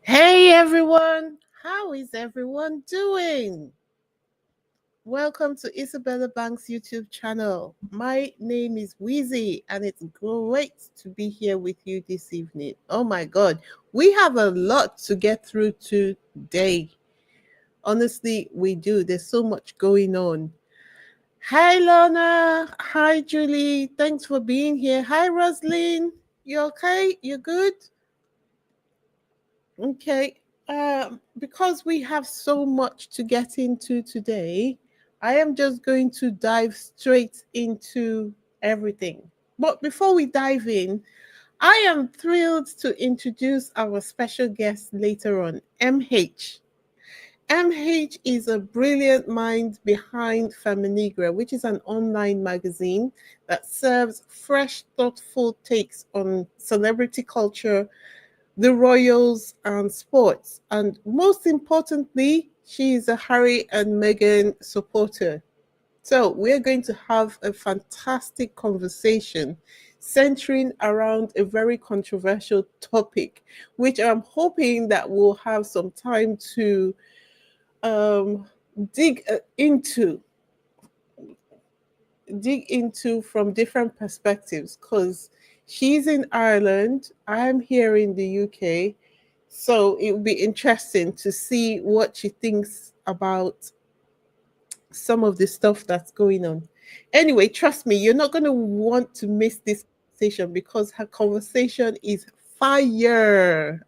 Hey everyone, how is everyone doing? Welcome to Isabella Bank's YouTube channel. My name is Wheezy and it's great to be here with you this evening. Oh my God, we have a lot to get through today. Honestly, we do. There's so much going on. Hi Lorna, hi Julie, thanks for being here. Hi Roslyn, you okay? You good? Okay. Because we have so much to get into today, I am just going to dive straight into everything. But before we dive in, I am thrilled to introduce our special guest later on, MH. MH is a brilliant mind behind Feminegra, which is an online magazine that serves fresh, thoughtful takes on celebrity culture, the royals, and sports. And most importantly, she is a Harry and Meghan supporter. So we're going to have a fantastic conversation centering around a very controversial topic, which I'm hoping that we'll have some time to um, dig into from different perspectives, because she's in Ireland, I'm here in the UK. So it would be interesting to see what she thinks about some of the stuff that's going on. Anyway, trust me, you're not going to want to miss this conversation because her conversation is fire.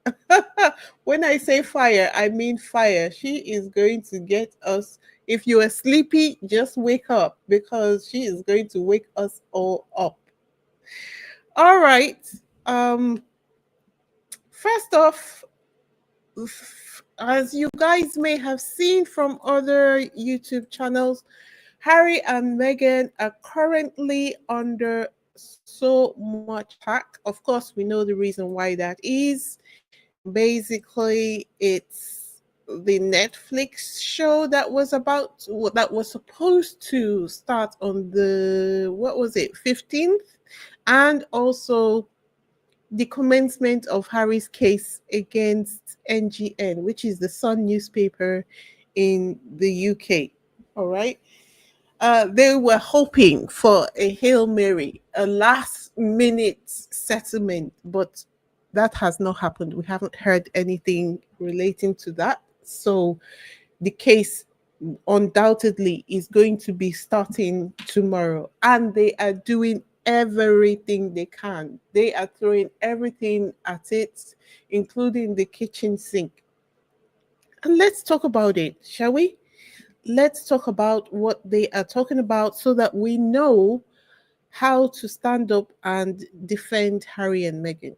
When I say fire, I mean fire. She is going to get us. If you are sleepy, just wake up because she is going to wake us all up. All right. Um, First off, as you guys may have seen from other YouTube channels, Harry and Meghan are currently under so much attack. Of course, we know the reason why that is. Basically, it's the Netflix show that was supposed to start on the, what was it, 15th, and also the commencement of Harry's case against NGN, which is the Sun newspaper in the UK. All right. They were hoping for a Hail Mary, a last minute settlement, but that has not happened. We haven't heard anything relating to that. So the case undoubtedly is going to be starting tomorrow, and they are doing everything they can. They are throwing everything at it, including the kitchen sink. And let's talk about it, shall we? Let's talk about what they are talking about so that we know how to stand up and defend Harry and Meghan.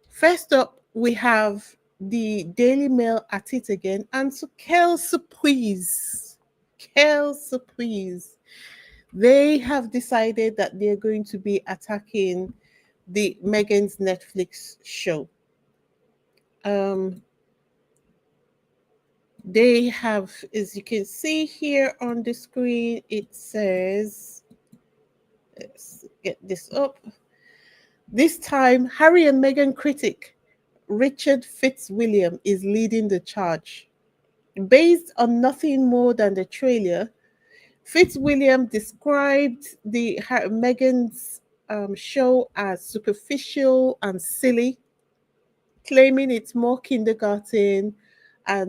First up, we have the Daily Mail at it again, and so quelle surprise! Quelle surprise! They have decided that they're going to be attacking the Meghan's Netflix show. Um, they have, as you can see here on the screen, it says, let's get this up. This time, Harry and Meghan critic Richard Fitzwilliam is leading the charge. Based on nothing more than the trailer, Fitzwilliam described the Meghan's show as superficial and silly, claiming it's more kindergarten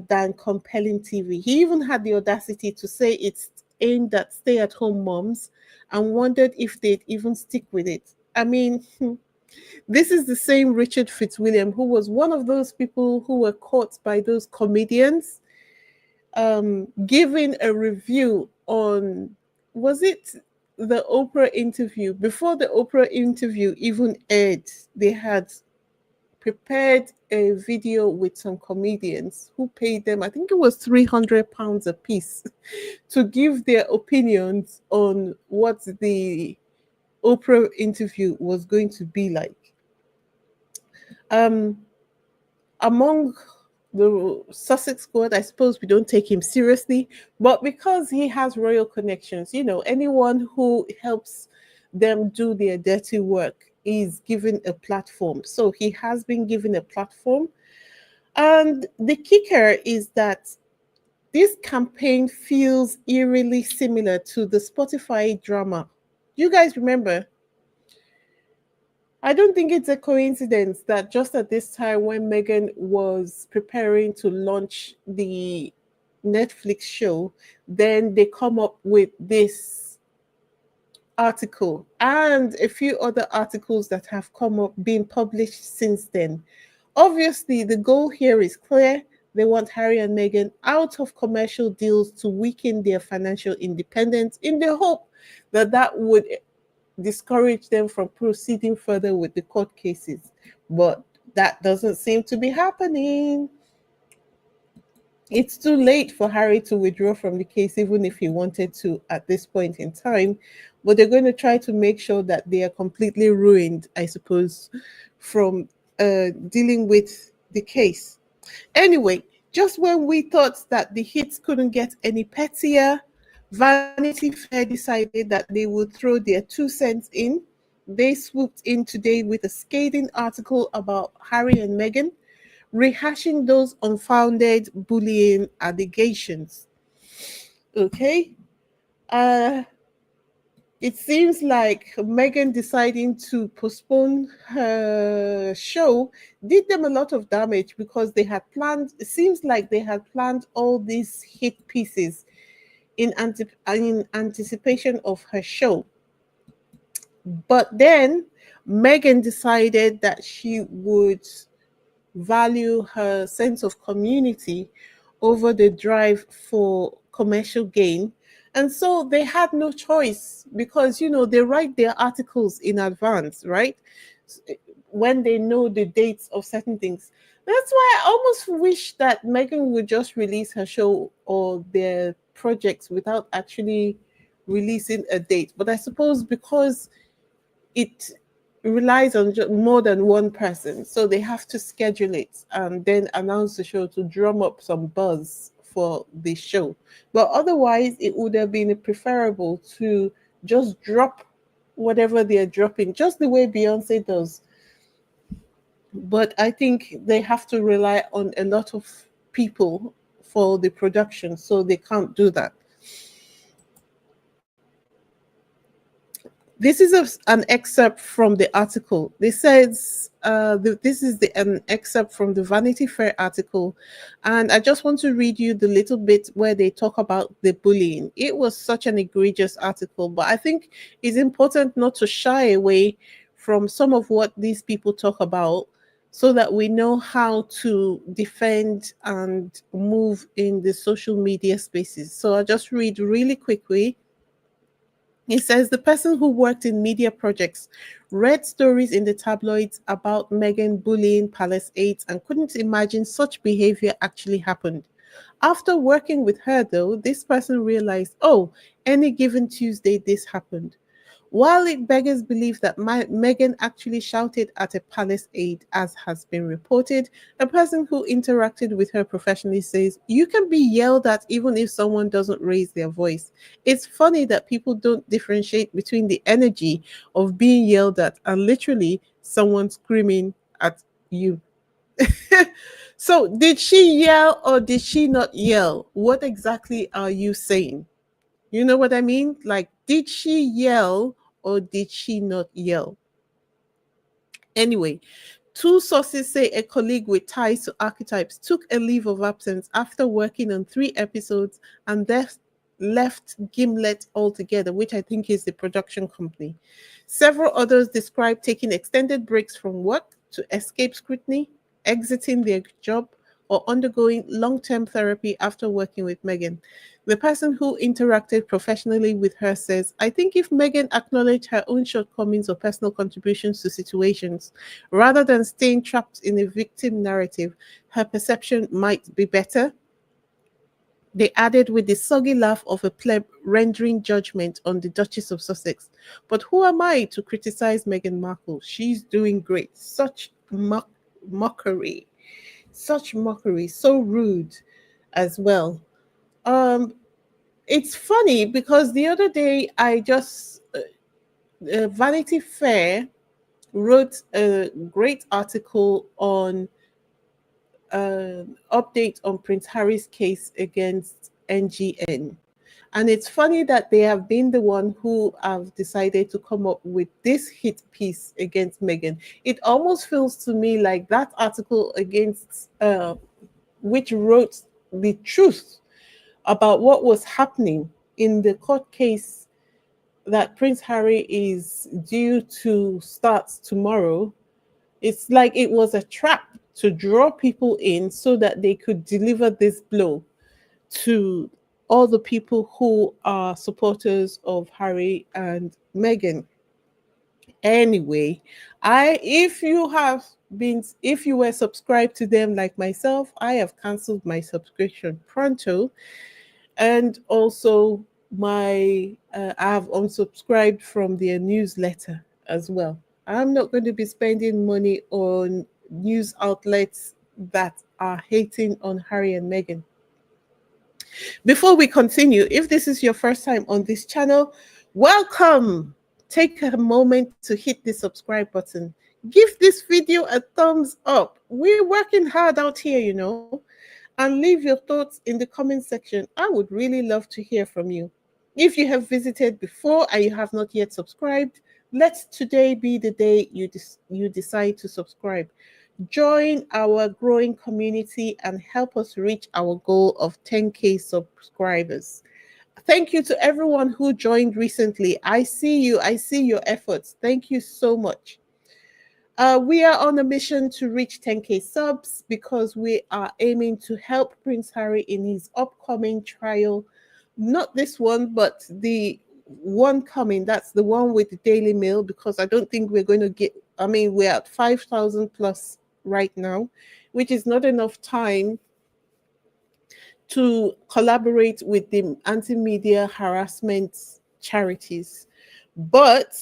than compelling TV. He even had the audacity to say it's aimed at stay-at-home moms and wondered if they'd even stick with it. I mean, this is the same Richard Fitzwilliam who was one of those people who were caught by those comedians giving a review on, was it the Oprah interview? Before the Oprah interview even aired, they had prepared a video with some comedians who paid them, I think it was £300 a piece, to give their opinions on what the Oprah interview was going to be like. Um, Among the Sussex squad, I suppose we don't take him seriously, but because he has royal connections, anyone who helps them do their dirty work is given a platform. So he has been given a platform. And the kicker is that this campaign feels eerily similar to the Spotify drama. You guys remember? I don't think it's a coincidence that just at this time when Megan was preparing to launch the Netflix show, then they come up with this article and a few other articles that have come up being published since then. Obviously, the goal here is clear. They want Harry and Meghan out of commercial deals to weaken their financial independence in the hope that that would discourage them from proceeding further with the court cases. But that doesn't seem to be happening. It's too late for Harry to withdraw from the case, even if he wanted to at this point in time. But they're going to try to make sure that they are completely ruined, I suppose, from dealing with the case. Anyway, just when we thought that the hits couldn't get any pettier, Vanity Fair decided that they would throw their 2 cents in. They swooped in today with a scathing article about Harry and Meghan, rehashing those unfounded bullying allegations. Okay. Uh, it seems like Megan deciding to postpone her show did them a lot of damage because they had planned, it seems like they had planned all these hit pieces in anticipation of her show. But then Megan decided that she would value her sense of community over the drive for commercial gain. And so they had no choice because, they write their articles in advance, right? When they know the dates of certain things. That's why I almost wish that Megan would just release her show or their projects without actually releasing a date. But I suppose because it relies on more than one person, so they have to schedule it and then announce the show to drum up some buzz for the show. But otherwise, it would have been preferable to just drop whatever they're dropping, just the way Beyonce does. But I think they have to rely on a lot of people for the production, so they can't do that. This is an excerpt from the article. This says, this is an excerpt from the Vanity Fair article. And I just want to read you the little bit where they talk about the bullying. It was such an egregious article, but I think it's important not to shy away from some of what these people talk about so that we know how to defend and move in the social media spaces. So I'll just read really quickly. He says the person who worked in media projects read stories in the tabloids about Meghan bullying palace aides and couldn't imagine such behavior actually happened. After working with her, though, this person realized, oh, any given Tuesday this happened. While it beggars belief that Meghan actually shouted at a palace aide, as has been reported, a person who interacted with her professionally says, you can be yelled at even if someone doesn't raise their voice. It's funny that people don't differentiate between the energy of being yelled at and literally someone screaming at you. So, did she yell or did she not yell? What exactly are you saying? You know what I mean? Like, did she yell or did she not yell? Anyway, two sources say a colleague with ties to archetypes took a leave of absence after working on 3 episodes and left Gimlet altogether, which I think is the production company. Several others described taking extended breaks from work to escape scrutiny, exiting their job, or undergoing long term therapy after working with Meghan. The person who interacted professionally with her says, I think if Meghan acknowledged her own shortcomings or personal contributions to situations, rather than staying trapped in a victim narrative, her perception might be better. They added with the soggy laugh of a pleb rendering judgment on the Duchess of Sussex. But who am I to criticize Meghan Markle? She's doing great. Such mockery. Such mockery. So rude as well. Um, it's funny because the other day I just Vanity Fair wrote a great article on update on Prince Harry's case against NGN. And it's funny that they have been the one who have decided to come up with this hit piece against Meghan. It almost feels to me like that article against which wrote the truth about what was happening in the court case that Prince Harry is due to start tomorrow. It's like it was a trap to draw people in so that they could deliver this blow to all the people who are supporters of Harry and Meghan. Anyway, I if you were subscribed to them like myself, I have cancelled my subscription pronto, and also I have unsubscribed from their newsletter as well. I'm not going to be spending money on news outlets that are hating on Harry and Meghan. Before we continue, if this is your first time on this channel, welcome. Take a moment to hit the subscribe button. Give this video a thumbs up. We're working hard out here, and leave your thoughts in the comment section. I would really love to hear from you. If you have visited before and you have not yet subscribed, let today be the day you decide to subscribe. Join our growing community and help us reach our goal of 10K subscribers. Thank you to everyone who joined recently. I see you. I see your efforts. Thank you so much. We are on a mission to reach 10K subs because we are aiming to help Prince Harry in his upcoming trial. Not this one, but the one coming. That's the one with the Daily Mail, because I don't think we're going to get, we're at 5,000 plus right now, which is not enough time to collaborate with the anti-media harassment charities. But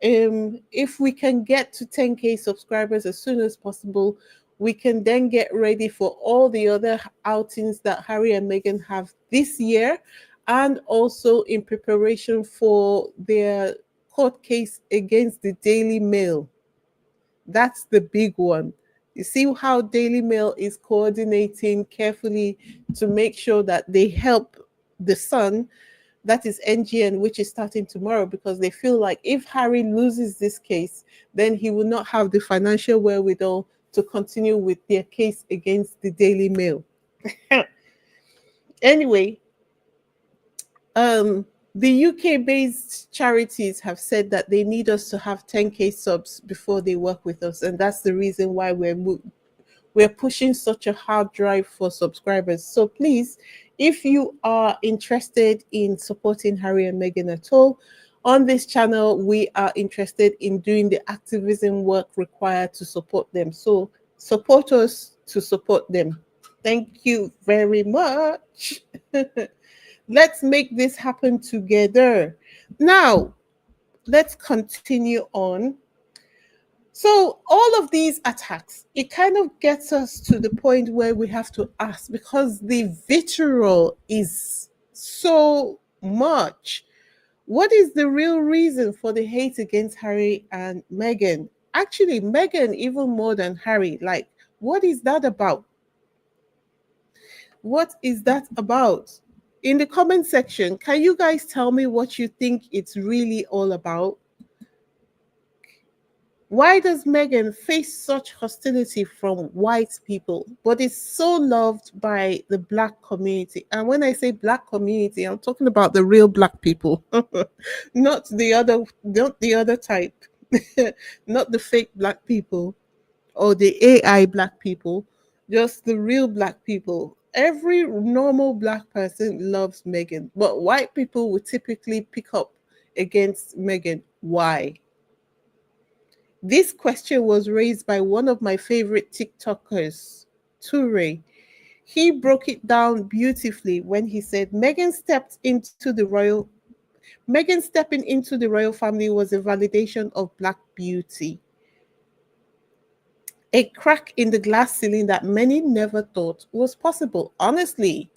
if we can get to 10K subscribers as soon as possible, we can then get ready for all the other outings that Harry and Meghan have this year, and also in preparation for their court case against the Daily Mail. That's the big one. You see how Daily Mail is coordinating carefully to make sure that they help the Sun, that is NGN, which is starting tomorrow, because they feel like if Harry loses this case, then he will not have the financial wherewithal to continue with their case against the Daily Mail. Anyway, the UK-based charities have said that they need us to have 10K subs before they work with us, and that's the reason why we're pushing such a hard drive for subscribers. So please, if you are interested in supporting Harry and Meghan at all, on this channel, we are interested in doing the activism work required to support them. So support us to support them. Thank you very much. Let's make this happen together. Now, let's continue on. So all of these attacks, it kind of gets us to the point where we have to ask, because the vitriol is so much. What is the real reason for the hate against Harry and Meghan? Actually, Meghan even more than Harry. Like, what is that about? What is that about? In the comment section, can you guys tell me what you think it's really all about? Why does Meghan face such hostility from white people, but is so loved by the Black community? And when I say Black community, I'm talking about the real Black people, not the other type, not the fake Black people or the AI Black people, just the real Black people. Every normal Black person loves Meghan, but white people would typically pick up against Meghan. Why? This question was raised by one of my favorite TikTokers, Toure. He broke it down beautifully when he said Meghan stepping into the royal family was a validation of Black beauty. A crack in the glass ceiling that many never thought was possible. Honestly,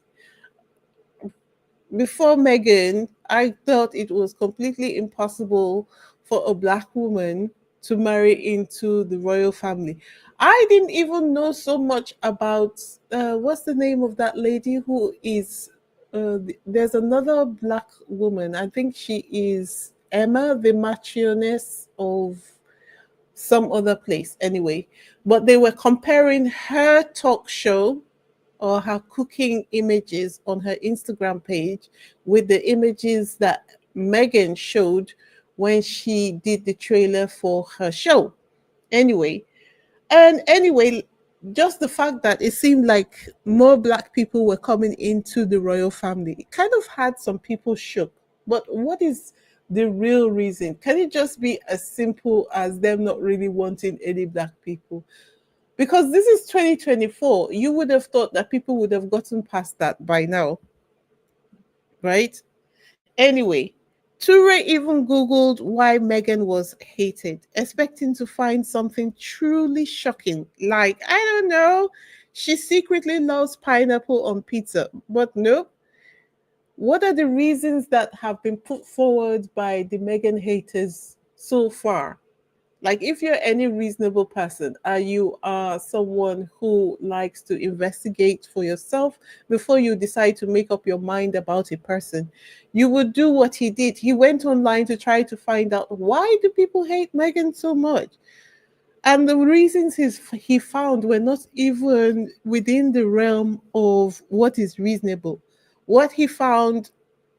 before Meghan, I thought it was completely impossible for a Black woman to marry into the royal family. I didn't even know so much about what's the name of that lady who is. There's another black woman. I think she is Emma, the Marchioness of some other place. Anyway, but they were comparing her talk show or her cooking images on her Instagram page with the images that Megan showed when she did the trailer for her show. Anyway, and anyway, just the fact that it seemed like more black people were coming into the royal family, it kind of had some people shook. But what is the real reason? Can it just be as simple as them not really wanting any black people? Because this is 2024. You would have thought that people would have gotten past that by now, right? Anyway, Ture even Googled why Meghan was hated, expecting to find something truly shocking, like, I don't know, she secretly loves pineapple on pizza. But nope. What are the reasons that have been put forward by the Meghan haters so far? Like, if you're any reasonable person, are you someone who likes to investigate for yourself before you decide to make up your mind about a person, you would do what he did. He went online to try to find out, why do people hate Megan so much? And the reasons he found were not even within the realm of what is reasonable. What he found,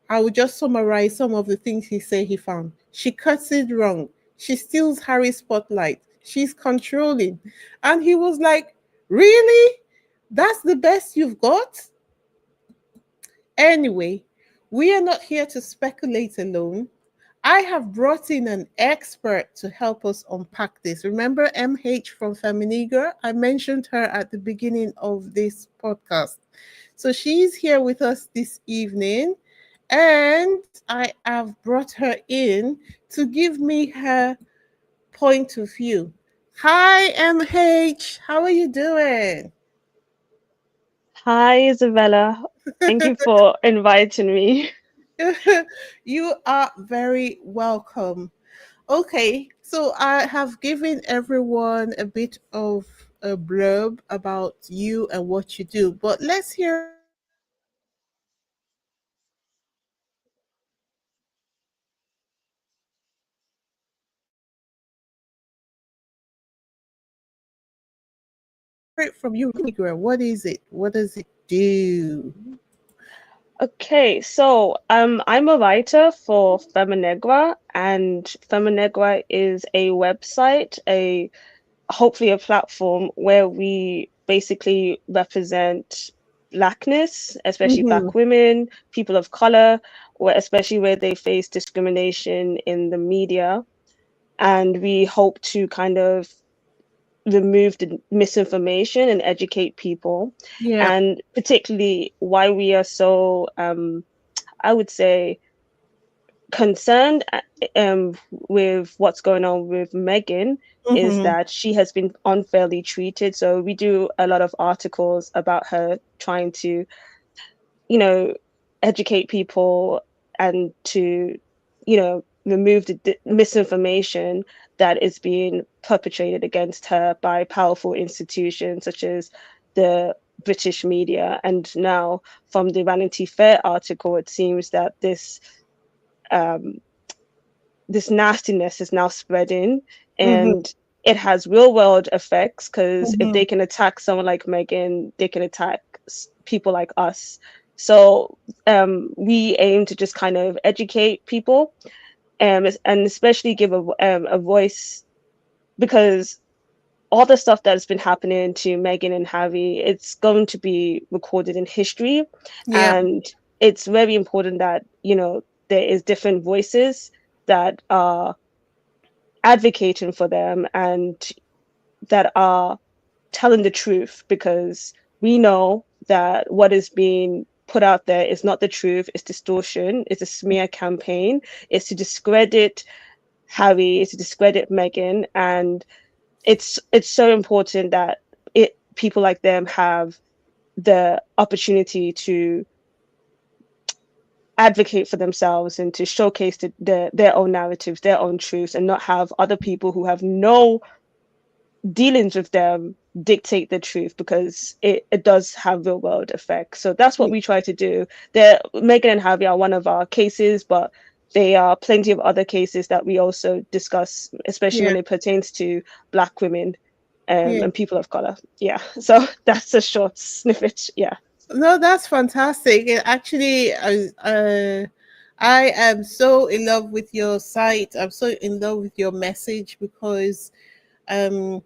I will just summarize some of the things he said he found. She cuts it wrong. She steals Harry's spotlight. She's controlling. And he was like, really? That's the best you've got? Anyway, we are not here to speculate alone. I have brought in an expert to help us unpack this. Remember MH from Feminegra? I mentioned her at the beginning of this podcast. So she's here with us this evening, and I have brought her in to give me her point of view. Hi, MH. How are you doing? Hi, Isabella. Thank you for inviting me. You are very welcome. Okay, so I have given everyone a bit of a blurb about you and what you do, but let's hear it from you. What is it that you do? Let's hear it from you, Feminegra. What is it? What does it do? Okay, so I'm a writer for Feminegra, and Feminegra is a website, a hopefully a platform where we basically represent blackness, especially Mm-hmm. black women, people of color, where especially where they face discrimination in the media. And we hope to kind of remove the misinformation and educate people, Yeah. and particularly why we are so I would say concerned with what's going on with Megan is Mm-hmm. that she has been unfairly treated. So we do a lot of articles about her trying to, you know, educate people and to, remove the misinformation that is being perpetrated against her by powerful institutions such as the British media. And now, from the Vanity Fair article, it seems that um, this nastiness is now spreading, Mm-hmm. and it has real world effects because if Mm-hmm. they can attack someone like Megan, they can attack people like us. So we aim to just kind of educate people, and especially give a voice, because all the stuff that's been happening to Megan and Harry, it's going to be recorded in history. Yeah. And it's very important that, there is different voices that are advocating for them and that are telling the truth, because we know that what is being put out there is not the truth, it's distortion, it's a smear campaign, it's to discredit Harry, it's to discredit Meghan. And it's so important that people like them have the opportunity to advocate for themselves and to showcase their own narratives, their own truths, and not have other people who have no dealings with them dictate the truth, because it does have real world effects. So that's what we try to do. Meghan and Harry are one of our cases, but there are plenty of other cases that we also discuss, especially Yeah. when it pertains to Black women Yeah. and people of color. Yeah. So that's a short snippet. Yeah. No, that's fantastic. It actually, I am so in love with your site. I'm so in love with your message because, um,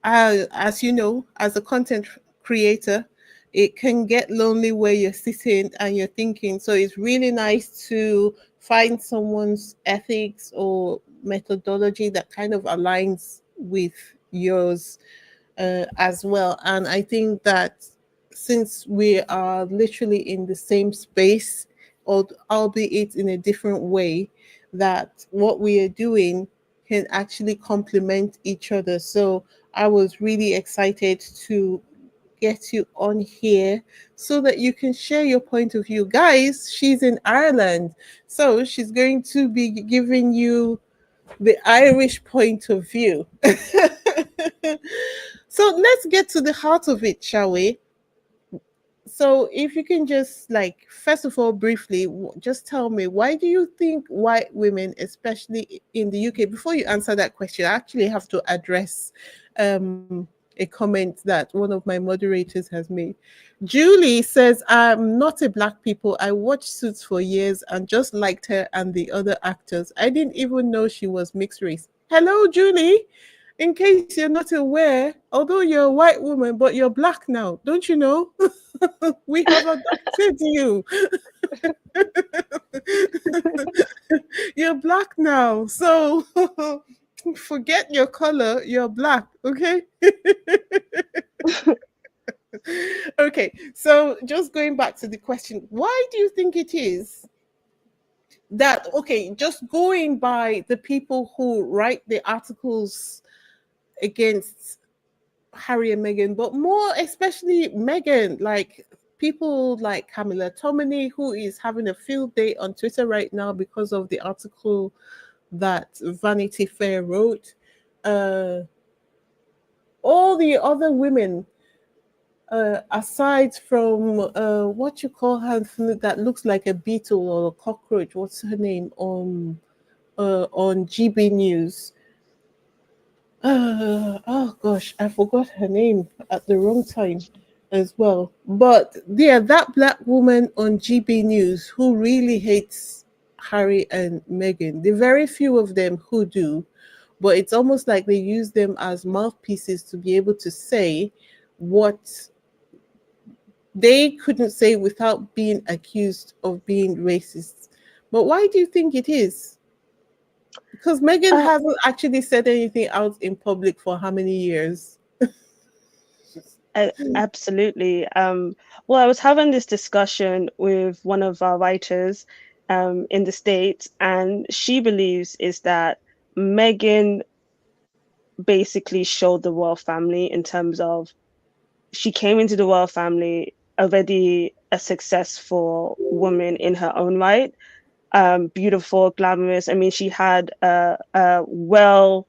as you know, as a content creator, it can get lonely where you're sitting and you're thinking. So it's really nice to find someone's ethics or methodology that kind of aligns with yours as well. And I think that since we are literally in the same space, or albeit in a different way, that what we are doing can actually complement each other. So I was really excited to get you on here so that you can share your point of view. Guys, she's in Ireland, so she's going to be giving you the Irish point of view. So let's get to the heart of it, shall we? So if you can just like first of all briefly just tell me, why do you think white women, especially in the UK, before you answer that question, I actually have to address a comment that one of my moderators has made. Julie says, I'm not a black people. I watched Suits for years and just liked her and the other actors. I didn't even know she was mixed race. Hello, Julie. In case you're not aware, although you're a white woman, but you're black now, don't you know? We have adopted you. You're black now. So forget your color, you're black, okay? Okay, so just going back to the question, why do you think it is that, okay, just going by the people who write the articles against Harry and Meghan, but more especially Meghan, like people like Camilla Tominey, who is having a field day on Twitter right now because of the article that Vanity Fair wrote. Uh, all the other women, aside from what you call her that looks like a beetle or a cockroach, what's her name on GB News? Oh gosh, I forgot her name at the wrong time as well. But yeah, that black woman on GB News who really hates Harry and Meghan. The very few of them who do, but it's almost like they use them as mouthpieces to be able to say what they couldn't say without being accused of being racist. But why do you think it is? Because Meghan Uh, hasn't actually said anything out in public for how many years? Absolutely. Well, I was having this discussion with one of our writers in the States, and she believes is that Meghan basically showed the royal family in terms of she came into the royal family already a successful woman in her own right, beautiful, glamorous. I mean, she had a well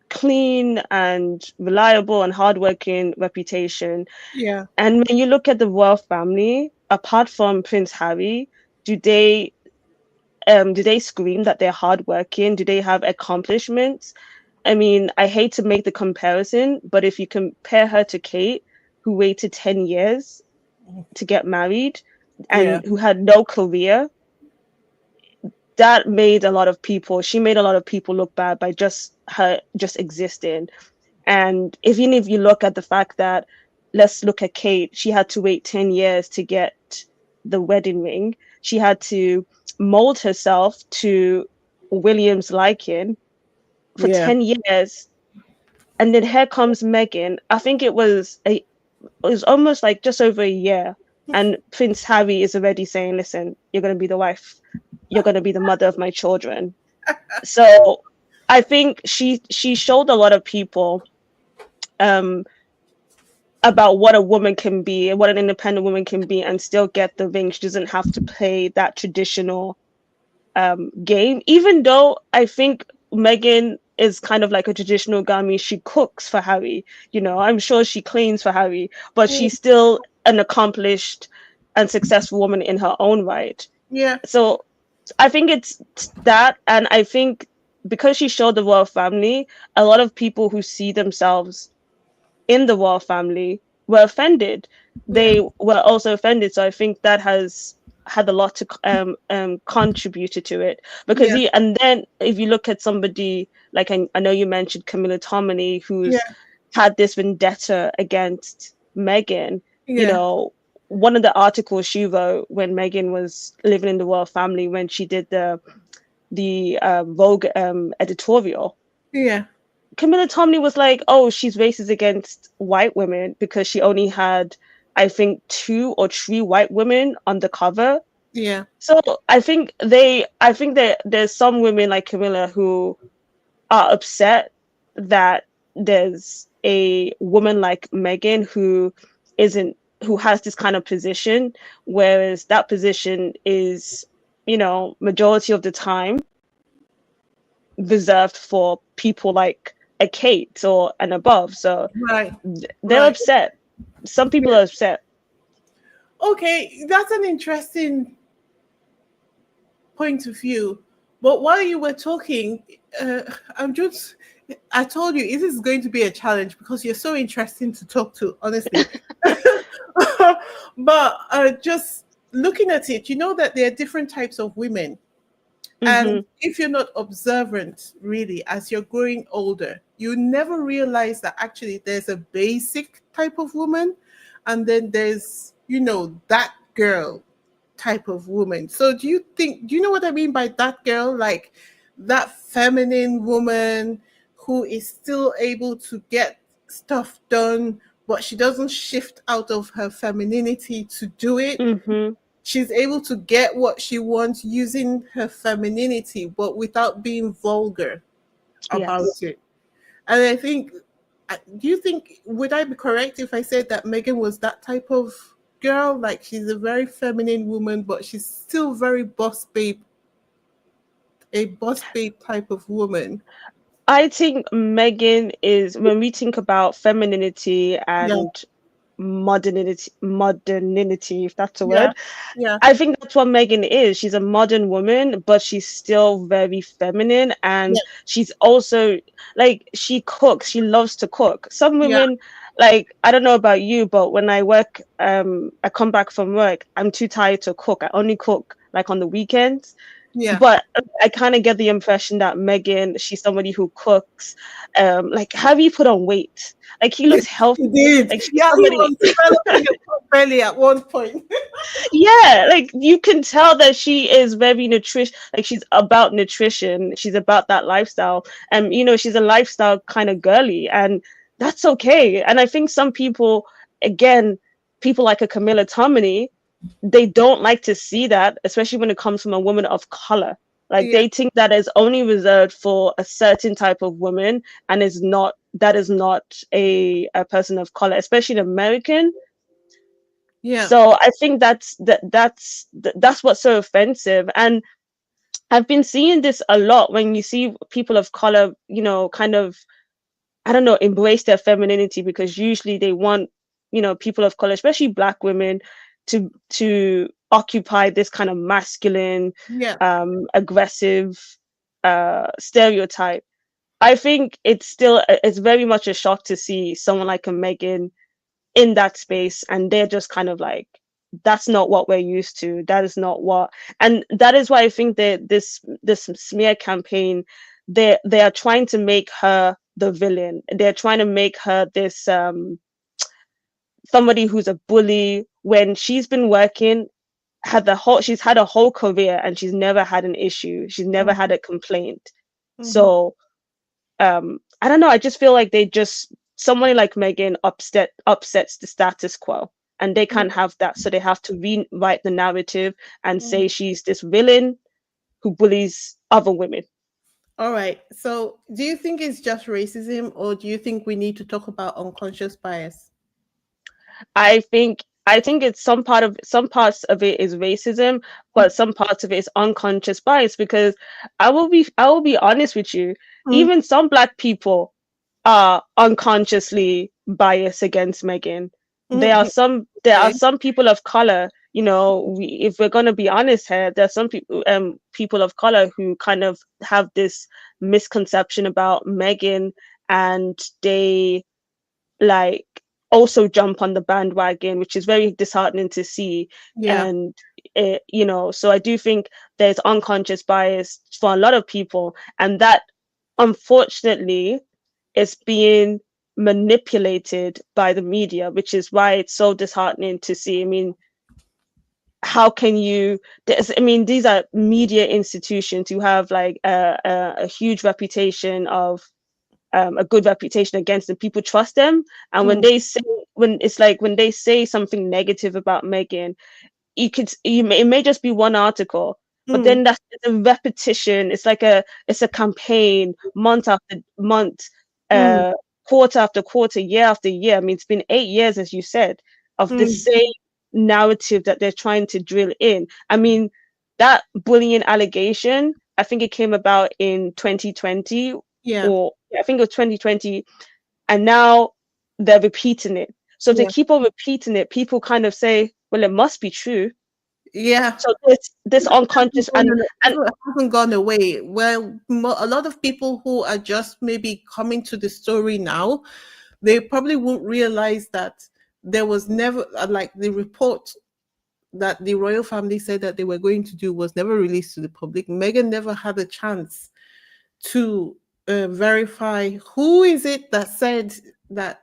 clean and reliable and hardworking reputation. Yeah, And when you look at the royal family, apart from Prince Harry, do they do they scream that they're hardworking? Do they have accomplishments? I mean, I hate to make the comparison, but if you compare her to Kate, who waited 10 years to get married yeah, and who had no career, that made a lot of people, she made a lot of people look bad by just her just existing. And even if you look at the fact that, let's look at Kate, she had to wait 10 years to get the wedding ring. She had to mold herself to William's liking for yeah, 10 years. And then here comes Meghan. I think it was almost like just over a year. And Prince Harry is already saying, listen, you're going to be the wife. You're going to be the mother of my children. So I think she showed a lot of people um about what a woman can be and what an independent woman can be and still get the ring. She doesn't have to play that traditional game, even though I think Meghan is kind of like a traditional gummy. She cooks for Harry, I'm sure she cleans for Harry, but Mm, she's still an accomplished and successful woman in her own right. yeah, So I think it's that, and I think because she showed the royal family, a lot of people who see themselves in the royal family were offended. yeah, They were also offended. So I think that has had a lot to contributed to it, because yeah, and then if you look at somebody like, I know you mentioned Camilla Tominey, yeah, who's had this vendetta against Meghan. you yeah, know One of the articles she wrote when Meghan was living in the royal family, when she did the Vogue editorial, yeah, Camilla Tominey was like, "Oh, she's racist against white women because she only had, I think, 2 or 3 white women on the cover." yeah, So I think that there's some women like Camilla who are upset that there's a woman like Meghan isn't who has this kind of position, whereas that position is, majority of the time reserved for people like a Kate or and above. So right, they're right. upset. Some people Yeah. are upset. Okay, that's an interesting point of view. But while you were talking, uh, I'm just, I told you this is going to be a challenge because you're so interesting to talk to, honestly. But just looking at it, you know that there are different types of women. And Hmm. if you're not observant, really, as you're growing older, you never realize that actually there's a basic type of woman, and then there's, that girl type of woman. So do you know what I mean by that girl? Like that feminine woman who is still able to get stuff done, but she doesn't shift out of her femininity to do it. Hmm. She's able to get what she wants using her femininity, but without being vulgar about Yes. it. And I think, do you think, would I be correct if I said that Megan was that type of girl? Like she's a very feminine woman, but she's still very a boss babe type of woman. I think Megan is, when we think about femininity Yeah, and modernity, if that's a yeah, word, yeah, I think that's what Megan is. She's a modern woman, but she's still very feminine. yeah, And she's also like, she cooks, she loves to cook. Some yeah, women, like, I don't know about you, but when I work, I come back from work, I'm too tired to cook. I only cook like on the weekends. yeah. But I kind of get the impression that Megan, she's somebody who cooks. Like, Harry put on weight. Like, he looks He healthy. did. Like, she's Yeah, he somebody. was developing a pot belly at one point. Yeah, like you can tell that she is very nutrition, like she's about nutrition, she's about that lifestyle. And she's a lifestyle kind of girly, and that's okay. And I think some people, again, people like a Camilla Tominey, they don't like to see that, especially when it comes from a woman of color. Like, Yeah, they think that is only reserved for a certain type of woman, and is not a person of color, especially an American. yeah, So I think that's what's so offensive. And I've been seeing this a lot when you see people of color, kind of, I don't know, embrace their femininity, because usually they want, people of color, especially black women, to occupy this kind of masculine, yeah, aggressive stereotype. I think it's very much a shock to see someone like a Megan in that space, and they're just kind of like, that's not what we're used to, that is not what. And that is why I think that this smear campaign, they are trying to make her the villain. They're trying to make her this somebody who's a bully, when she's been working, she's had a whole career, and she's never had an issue, she's never had a complaint. mhm, So I don't know, I just feel like they just, somebody like Megan upsets the status quo, and they yeah, can't have that, so they have to rewrite the narrative and mhm. say she's this villain who bullies other women. All right. So, do you think it's just racism, or do you think we need to talk about unconscious bias? I think it's some parts of it is racism, but some parts of it is unconscious bias. Because I will be honest with you, Mm, even some black people are unconsciously biased against Megan. There are okay. some people of color, if we're gonna be honest here, there are some people of color who kind of have this misconception about Megan, and they like also jump on the bandwagon, which is very disheartening to see. Yeah. And so I do think there's unconscious bias for a lot of people, and that unfortunately is being manipulated by the media, which is why it's so disheartening to see. I mean, how can you these are media institutions who have like a huge reputation of a good reputation against them. People trust them, and Mm, when they say something negative about Megan, it may just be one article, but mm, then that's a repetition. It's a campaign, month after month, mm, uh quarter after quarter, year after year. I mean, it's been 8 years, as you said, of the mm. same narrative that they're trying to drill in. I mean, that bullying allegation, I think it came about in 2020, Yeah. or yeah, I think it was 2020, and now they're repeating it. So if they Yeah. keep on repeating it, people kind of say, well, it must be true. Yeah. So this unconscious, and It hasn't gone away. Well, a lot of people who are just maybe coming to the story now, they probably won't realize that there was never like the report that the royal family said that they were going to do was never released to the public. Meghan never had a chance to verify who is it that said that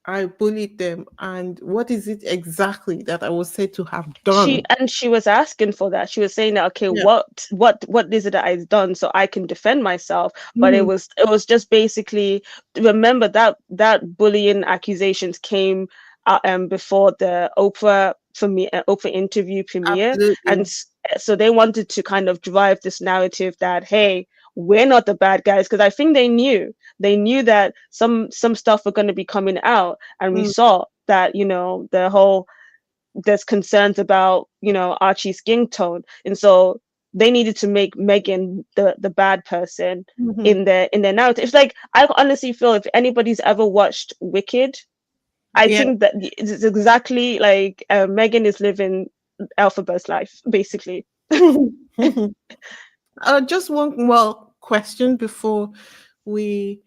I bullied them and what is it exactly that I was said to have done. she was asking for that. She was saying that, okay, Yeah. what is it that I've done so I can defend myself? But it Mm, was just basically, remember that bullying accusations came before the Oprah interview premiere, and absolutely. so they wanted to kind of drive this narrative that, hey, we're not the bad guys, because I think they knew that some stuff were going to be coming out, and we Mm, saw that, there's concerns about, Archie's skin tone, and so they needed to make Megan the bad person mhm. in their narrative. It's like, I honestly feel, if anybody's ever watched Wicked, I Yeah. think that it's exactly like, Megan is living Elphaba's life, basically. Just one more question before we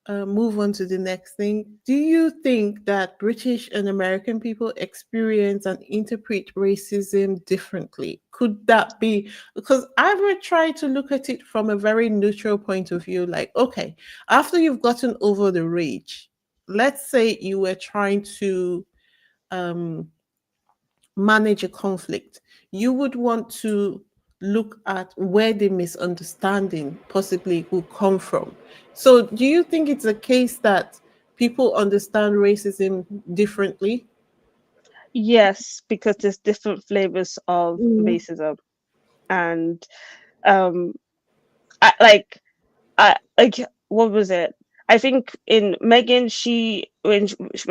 move on to the next thing. Do you think that British and American people experience and interpret racism differently? Could that be because I would try to look at it from a very neutral point of view? Like, okay, after you've gotten over the rage, let's say you were trying to um, manage a conflict, you would want to look at where the misunderstanding possibly will come from. So, do you think it's a case that people understand racism differently? Yes, because there's different flavors of Mm, racism, and um I like like, what was it? I think in Megan, when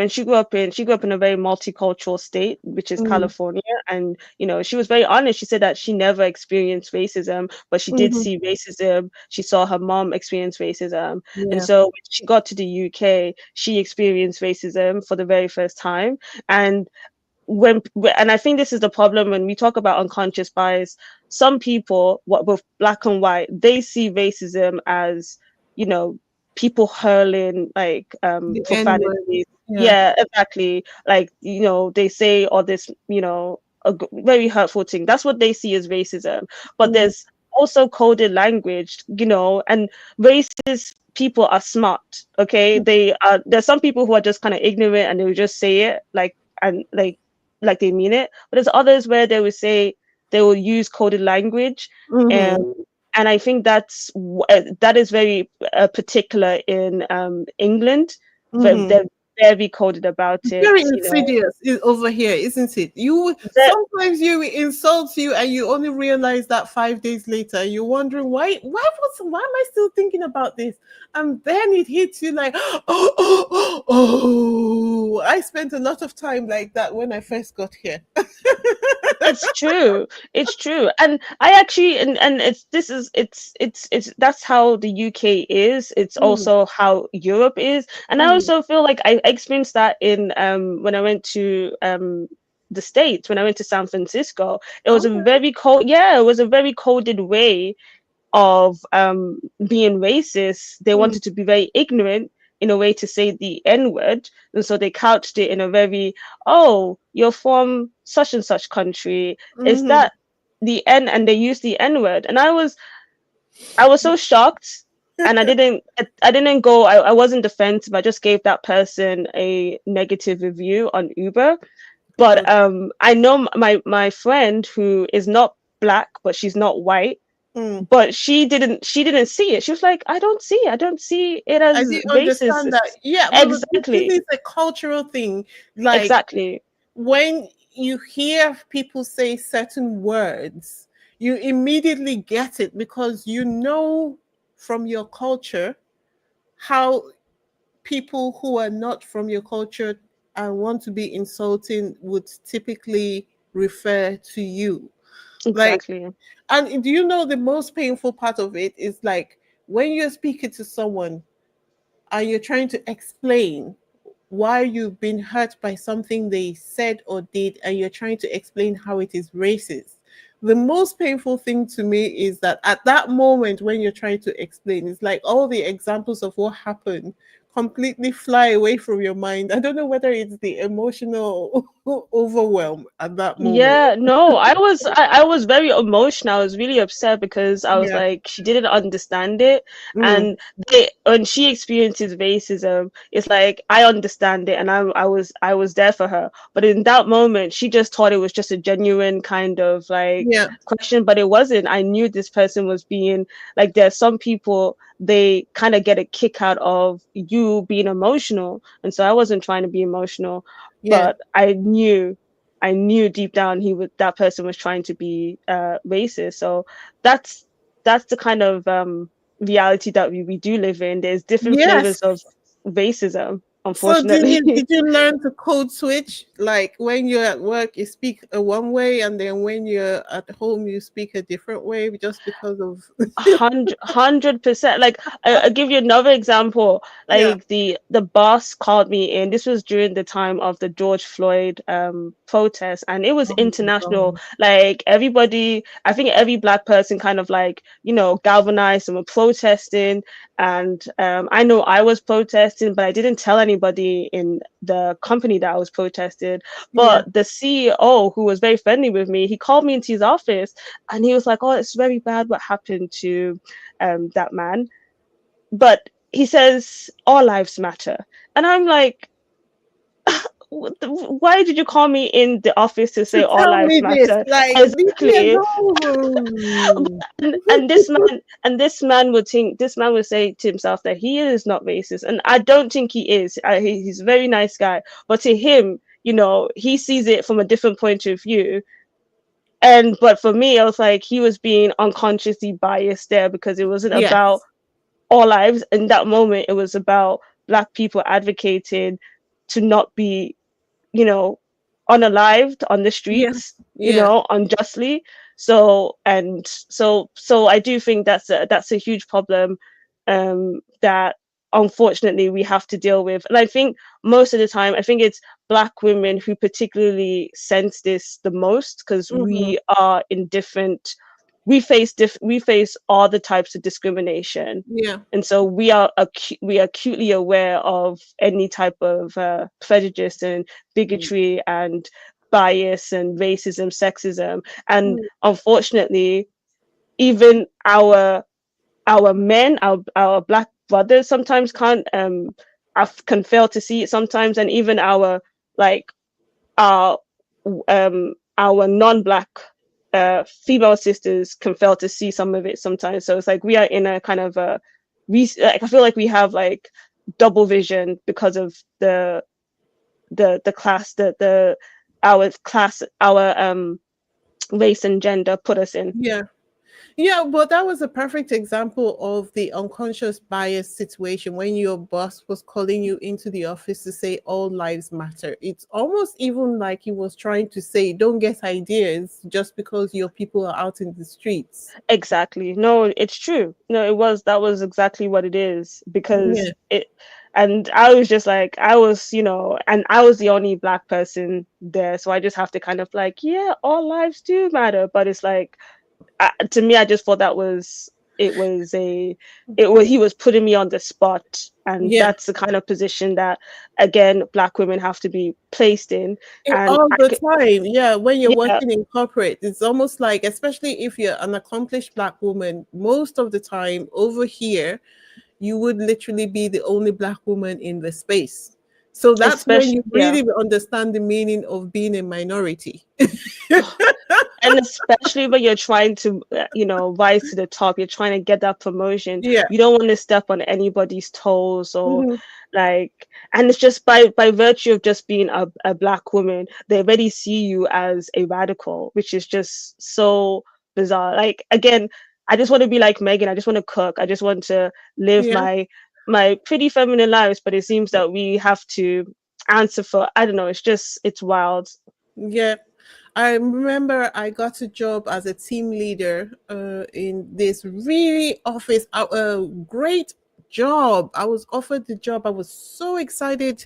she grew up in a very multicultural state, which is mm, California, and she was very honest. She said that she never experienced racism, but she did mhm. see racism. She saw her mom experience racism, and Yeah. so when she got to the UK, she experienced racism for the very first time. And and I think this is the problem when we talk about unconscious bias. Some people, what both black and white, they see racism as, you know people hurling like The N word. profanities. Yeah. Yeah, exactly. Like, they say all this, very hurtful thing. That's what they see as racism. But Mm, there's also coded language, and racist people are smart. Okay, there's some people who are just kind of ignorant, and they will just say it and like they mean it. But there's others where they will use coded language, and mhm, and I think that is very particular in England. mhm. They're very coded about it. Very insidious over here, isn't it? You That sometimes you insult you and you only realize that 5 days later. You're wondering why am I still thinking about this? And then it hits you like, oh, oh, oh, oh. I spent a lot of time like that when I first got here. It's true. It's true. And I actually and it's this is it's that's how the UK is. It's Mm. also how Europe is. And I Mm. also feel like I experienced that in when I went to the States, when I went to San Francisco. It was a Okay. very cold, yeah, it was a very coded way of being racist. They Mm. wanted to be very ignorant in a way to say the N word. And so they couched it in a very, oh, you're from such and such country. Is Mm-hmm. that the N? And they used the N word. And I was so shocked. And I didn't go, I wasn't defensive. I just gave that person a negative review on Uber. But God. I know my friend who is not black, but she's not white, Mm. but she didn't see it. She was like, I don't see it I as didn't understand racist. that. Yeah, but this Exactly. is a cultural thing. Like Exactly. when you hear people say certain words, you immediately get it because you know from your culture how people who are not from your culture and want to be insulting would typically refer to you. Like, Exactly. and do you know the most painful part of it is like when you're speaking to someone and you're trying to explain why you've been hurt by something they said or did, and you're trying to explain how it is racist. The most painful thing to me is that at that moment when you're trying to explain, it's like all the examples of what happened completely fly away from your mind. I don't know whether it's the emotional overwhelm at that moment. Yeah, no, I was very emotional. I was really upset because I was Yeah. like, she didn't understand it. Mm. And when she experiences racism, it's like I understand it and I was there for her. But in that moment, she just thought it was just a genuine kind of like Yeah. question, but it wasn't. I knew this person was being like, there's some people they kind of get a kick out of you being emotional. And so I wasn't trying to be emotional, Yeah. but I knew deep down that person was trying to be racist. So that's that's the kind of reality that we do live in. There's different Yes. flavors of racism, So did unfortunately. you learn to code switch? Like when you're at work, you speak a one way, and then when you're at home, you speak a different way, just because of 100%. Like I'll give you another example. yeah. Like the boss called me in. This was during the time of the George Floyd protest, and it was Oh my international. god. Like everybody, I think every black person kind of like galvanized and were protesting. And I know I was protesting, but I didn't tell anybody in the company that I was protesting. Yeah. But the CEO, who was very friendly with me, he called me into his office and he was like, "Oh, it's very bad what happened to that man." But he says all lives matter, and I'm like, "Why did you call me in the office to say To all tell lives me this, matter?" like leave me Exactly. alone. And this man would say to himself that he is not racist, and I don't think he is. He's a very nice guy, but to him, he sees it from a different point of view. And but for me, I was like, he was being unconsciously biased there because it wasn't about Yes. all lives. In that moment, it was about black people advocating to not be, you know, unalived on the Yeah. streets, Yeah. unjustly. So I do think that's a huge problem that unfortunately we have to deal with. And I think most of the time, I think it's black women who particularly sense this the most because Hmm. we are in different we face all the types of discrimination, Yeah. and so we are acutely aware of any type of prejudice and bigotry and bias and racism, sexism. And Mm. unfortunately, even our men, our black brothers sometimes can fail to see it sometimes, and even like our our non-black female sisters can fail to see some of it sometimes. So it's like we are in a kind of like I feel like we have like double vision because of the class our class our race and gender put us in. Yeah. Yeah, but that was a perfect example of the unconscious bias situation when your boss was calling you into the office to say all lives matter. It's almost even like he was trying to say, don't get ideas just because your people are out in the streets. Exactly. No, it's true. No, that was exactly what it is because Yeah, it, and I was just like, I was, and I was the only black person there. So I just have to kind of like, yeah, all lives do matter. But it's like, to me, I just thought it was a, he was putting me on the spot. And yeah. that's the kind of position that, again, black women have to be placed in. And All the time. Yeah, when you're yeah, working in corporate, it's almost like, especially if you're an accomplished black woman, most of the time over here, you would literally be the only black woman in the space. So that's when especially, you yeah. really understand the meaning of being a minority. And especially when you're trying to rise to the top, you're trying to get that promotion, Yeah. you don't want to step on anybody's toes or Mhm. like, and it's just by virtue of just being a black woman, they already see you as a radical, which is just so bizarre. Like, again, I just want to be like Megan. I just want to cook. I just want to live Yeah. my pretty feminine lives, but it seems that we have to answer for, I don't know, it's wild. Yeah. I remember I got a job as a team leader in this really office, a great job. I was offered the job. I was so excited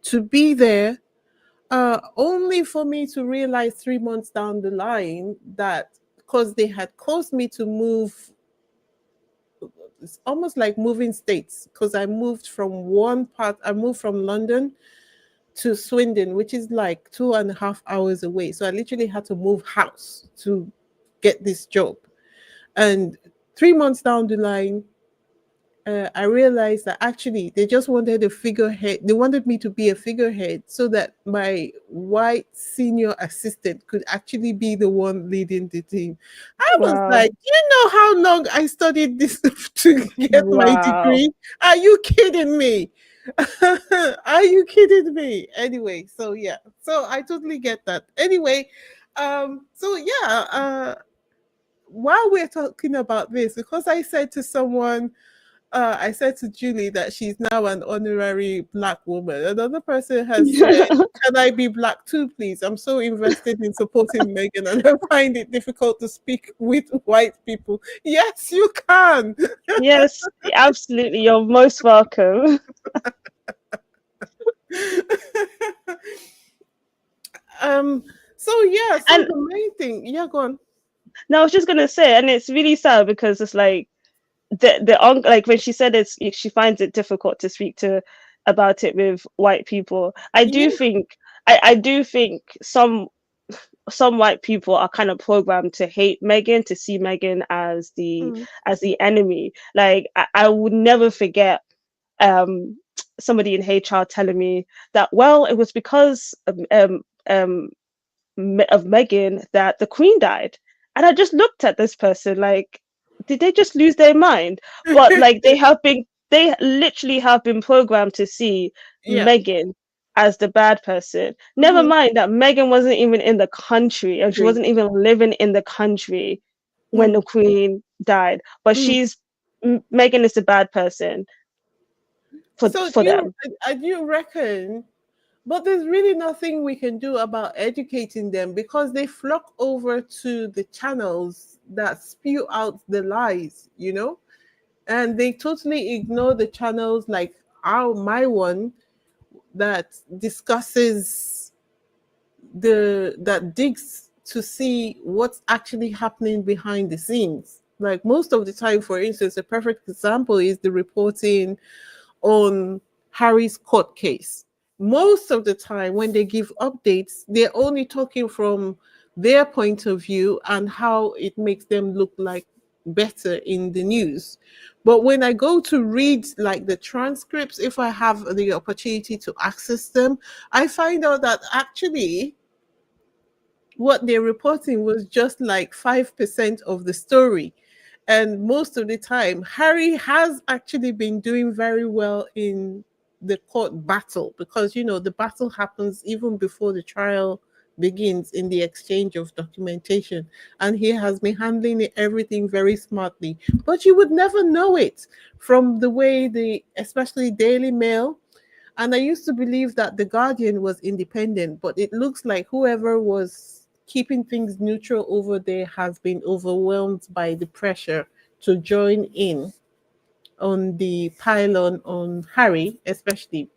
to be there, only for me to realize 3 months down the line that because they had caused me to move, it's almost like moving states because I moved from London to Swindon, which is like 2.5 hours away. So I literally had to move house to get this job. And 3 months down the line, I realized that actually they just wanted a figurehead. They wanted me to be a figurehead so that my white senior assistant could actually be the one leading the team. I was Wow. like, you know how long I studied this to get my Wow. degree? Are you kidding me? Are you kidding me? Anyway, so yeah, so I totally get that. Anyway, so yeah, while we're talking about this, because I said to Julie that she's now an honorary black woman. Another person has said, can I be black too, please? I'm so invested in supporting Megan and I find it difficult to speak with white people. Yes, you can. Yes, absolutely. You're most welcome. um, so yeah, so And the main thing, yeah, go on. no, I was just gonna say, and it's really sad because it's like like when she said she finds it difficult to speak to about it with white people. Yeah. I do think some white people are kind of programmed to hate Megan, to see Megan Mm, as the enemy. Like, I would never forget um somebody in HR telling me that, well, it was because um of Megan that the Queen died. And I just looked at this person like, did they just lose their mind? But like, they literally have been programmed to see yeah. Megan as the bad person. Never Mhm. mind that Megan wasn't even in the country, and she Agree. wasn't even living in the country when the Mm, Queen died. But mm. Megan is the bad person So for them. do you reckon? But there's really nothing we can do about educating them because they flock over to the channels that spew out the lies, and they totally ignore the channels like my one that discusses that digs to see what's actually happening behind the scenes. Like most of the time, for instance, a perfect example is the reporting on Harry's court case. Most of the time, when they give updates, they're only talking from their point of view and how it makes them look like better in the news. But when I go to read like the transcripts, if I have the opportunity to access them, I find out that actually what they're reporting was just like 5% of the story. And most of the time, Harry has actually been doing very well in the court battle because, the battle happens even before the trial begins in the exchange of documentation, and he has been handling everything very smartly. But you would never know it from the way the, especially Daily Mail. And I used to believe that the Guardian was independent, but it looks like whoever was keeping things neutral over there has been overwhelmed by the pressure to join in on the pylon on Harry, especially.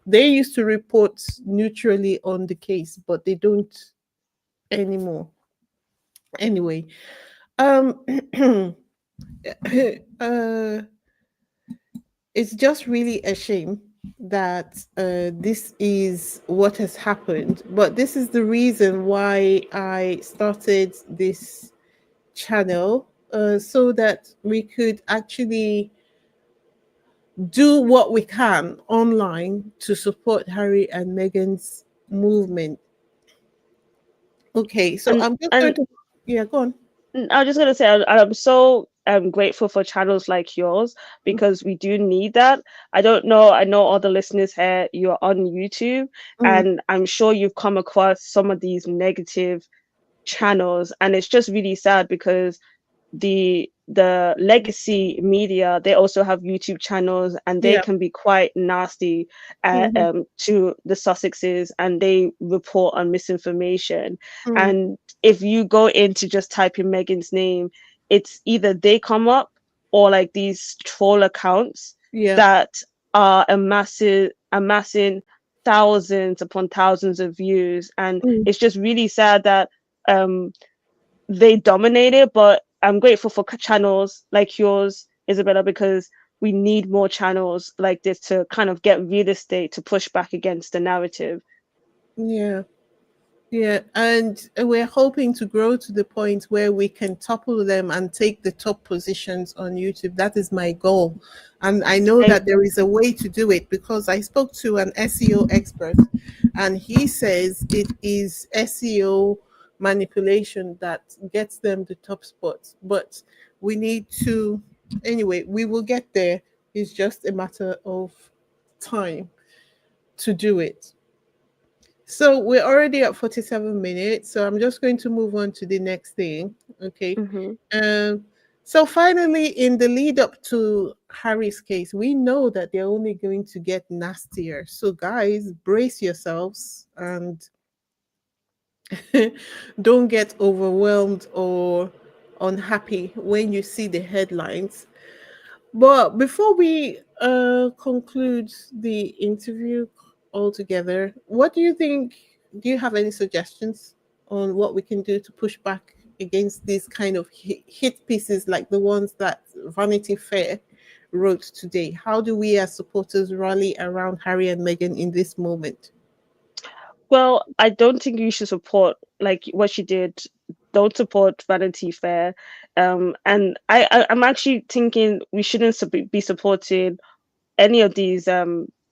They used to report neutrally on the case, but they don't anymore. Anyway, um, uh, it's just really a shame that this is what has happened. But this is the reason why I started this channel, so that we could actually do what we can online to support Harry and Meghan's movement. Okay, so and I'm just going and to, yeah, go on. I was just gonna say I'm so grateful for channels like yours because we do need that. I don't know. I know all the listeners here. You're on YouTube, Mm, and I'm sure you've come across some of these negative channels, and it's just really sad because the legacy media, they also have YouTube channels, and they yeah. can be quite nasty Hmm. to the Sussexes, and they report on misinformation. Mm, And if you go in to just type in Megan's name, it's either they come up or like these troll accounts yeah. that are amassing thousands upon thousands of views. And Mm, it's just really sad that um they dominate it, but I'm grateful for channels like yours, Isabella, because we need more channels like this to kind of get real estate to push back against the narrative. yeah. Yeah, and we're hoping to grow to the point where we can topple them and take the top positions on YouTube. That is my goal. And I know I, that there is a way to do it because I spoke to an SEO expert, and he says it is SEO manipulation that gets them the top spots. But we need to, anyway, we will get there. It's just a matter of time to do it. So we're already at 47 minutes, so I'm just going to move on to the next thing. Okay. mhm. Um, so finally, in the lead up to Harry's case, we know that they're only going to get nastier. So guys, brace yourselves and don't get overwhelmed or unhappy when you see the headlines. But before we conclude the interview altogether, what do you think? Do you have any suggestions on what we can do to push back against these kind of hit pieces like the ones that Vanity Fair wrote today? How do we as supporters rally around Harry and Meghan in this moment? Well, I don't think you should support like what she did. Don't support Vanity Fair. And I'm actually thinking we shouldn't be supporting any of these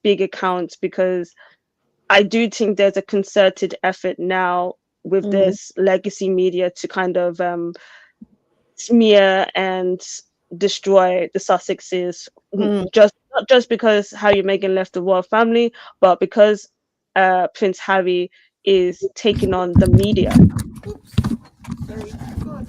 big accounts because I do think there's a concerted effort now with Mm, this legacy media to kind of smear and destroy the Sussexes, mm, just not just because Harry and Meghan left the royal family, but because Prince Harry is taking on the media, sorry. God.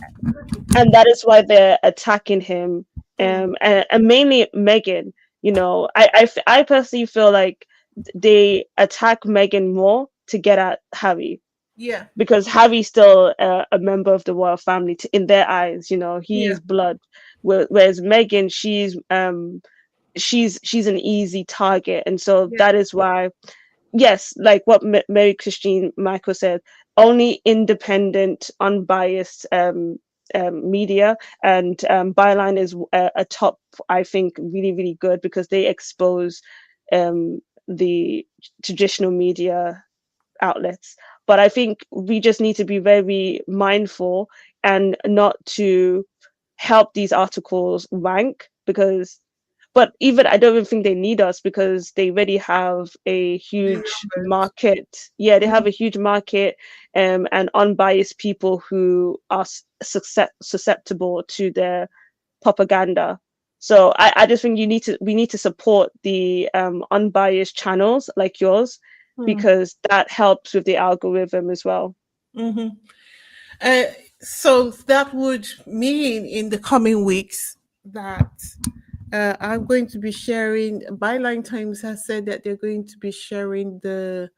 and that is why they're attacking him. Mm, And mainly Meghan. You know, I personally feel like they attack Meghan more to get at Harry yeah, because Harry's still a member of the royal family in their eyes. You know, he yeah, is blood, whereas Meghan, she's an easy target, and so yeah, that is why, yes, like what Mary Christine Michael said, only independent, unbiased media, and Byline is a top, I think, really really good because they expose the traditional media outlets. But I think we just need to be very mindful and not to help these articles rank because but even I don't even think they need us because they already have a the huge numbers. market. Yeah, they have Mm, a huge market and unbiased people who are susceptible to their propaganda. So I just think we need to support the unbiased channels like yours mm. because that helps with the algorithm as well. Mm-hmm. Uh, so that would mean in the coming weeks that I'm going to be sharing. Byline Times has said that they're going to be sharing the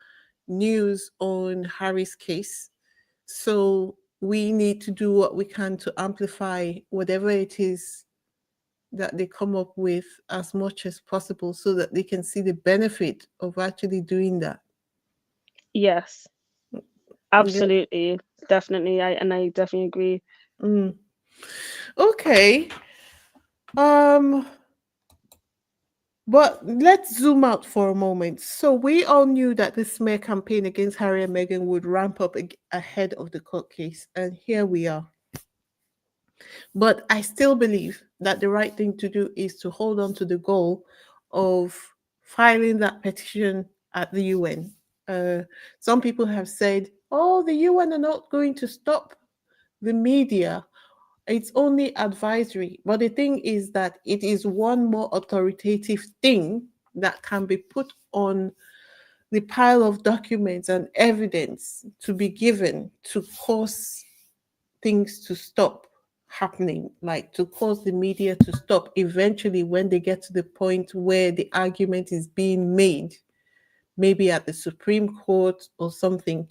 news on Harry's case. So we need to do what we can to amplify whatever it is that they come up with as much as possible so that they can see the benefit of actually doing that. Yes, Yeah. absolutely, definitely. I definitely agree. Mm. Okay. Um, but let's zoom out for a moment. So we all knew that the smear campaign against Harry and Meghan would ramp up ahead of the court case, and here we are. But I still believe that the right thing to do is to hold on to the goal of filing that petition at the UN. Some people have said, oh, the UN are not going to stop the media. It's only advisory. But the thing is that it is one more authoritative thing that can be put on the pile of documents and evidence to be given to cause things to stop happening, like to cause the media to stop eventually when they get to the point where the argument is being made, maybe at the Supreme Court or something.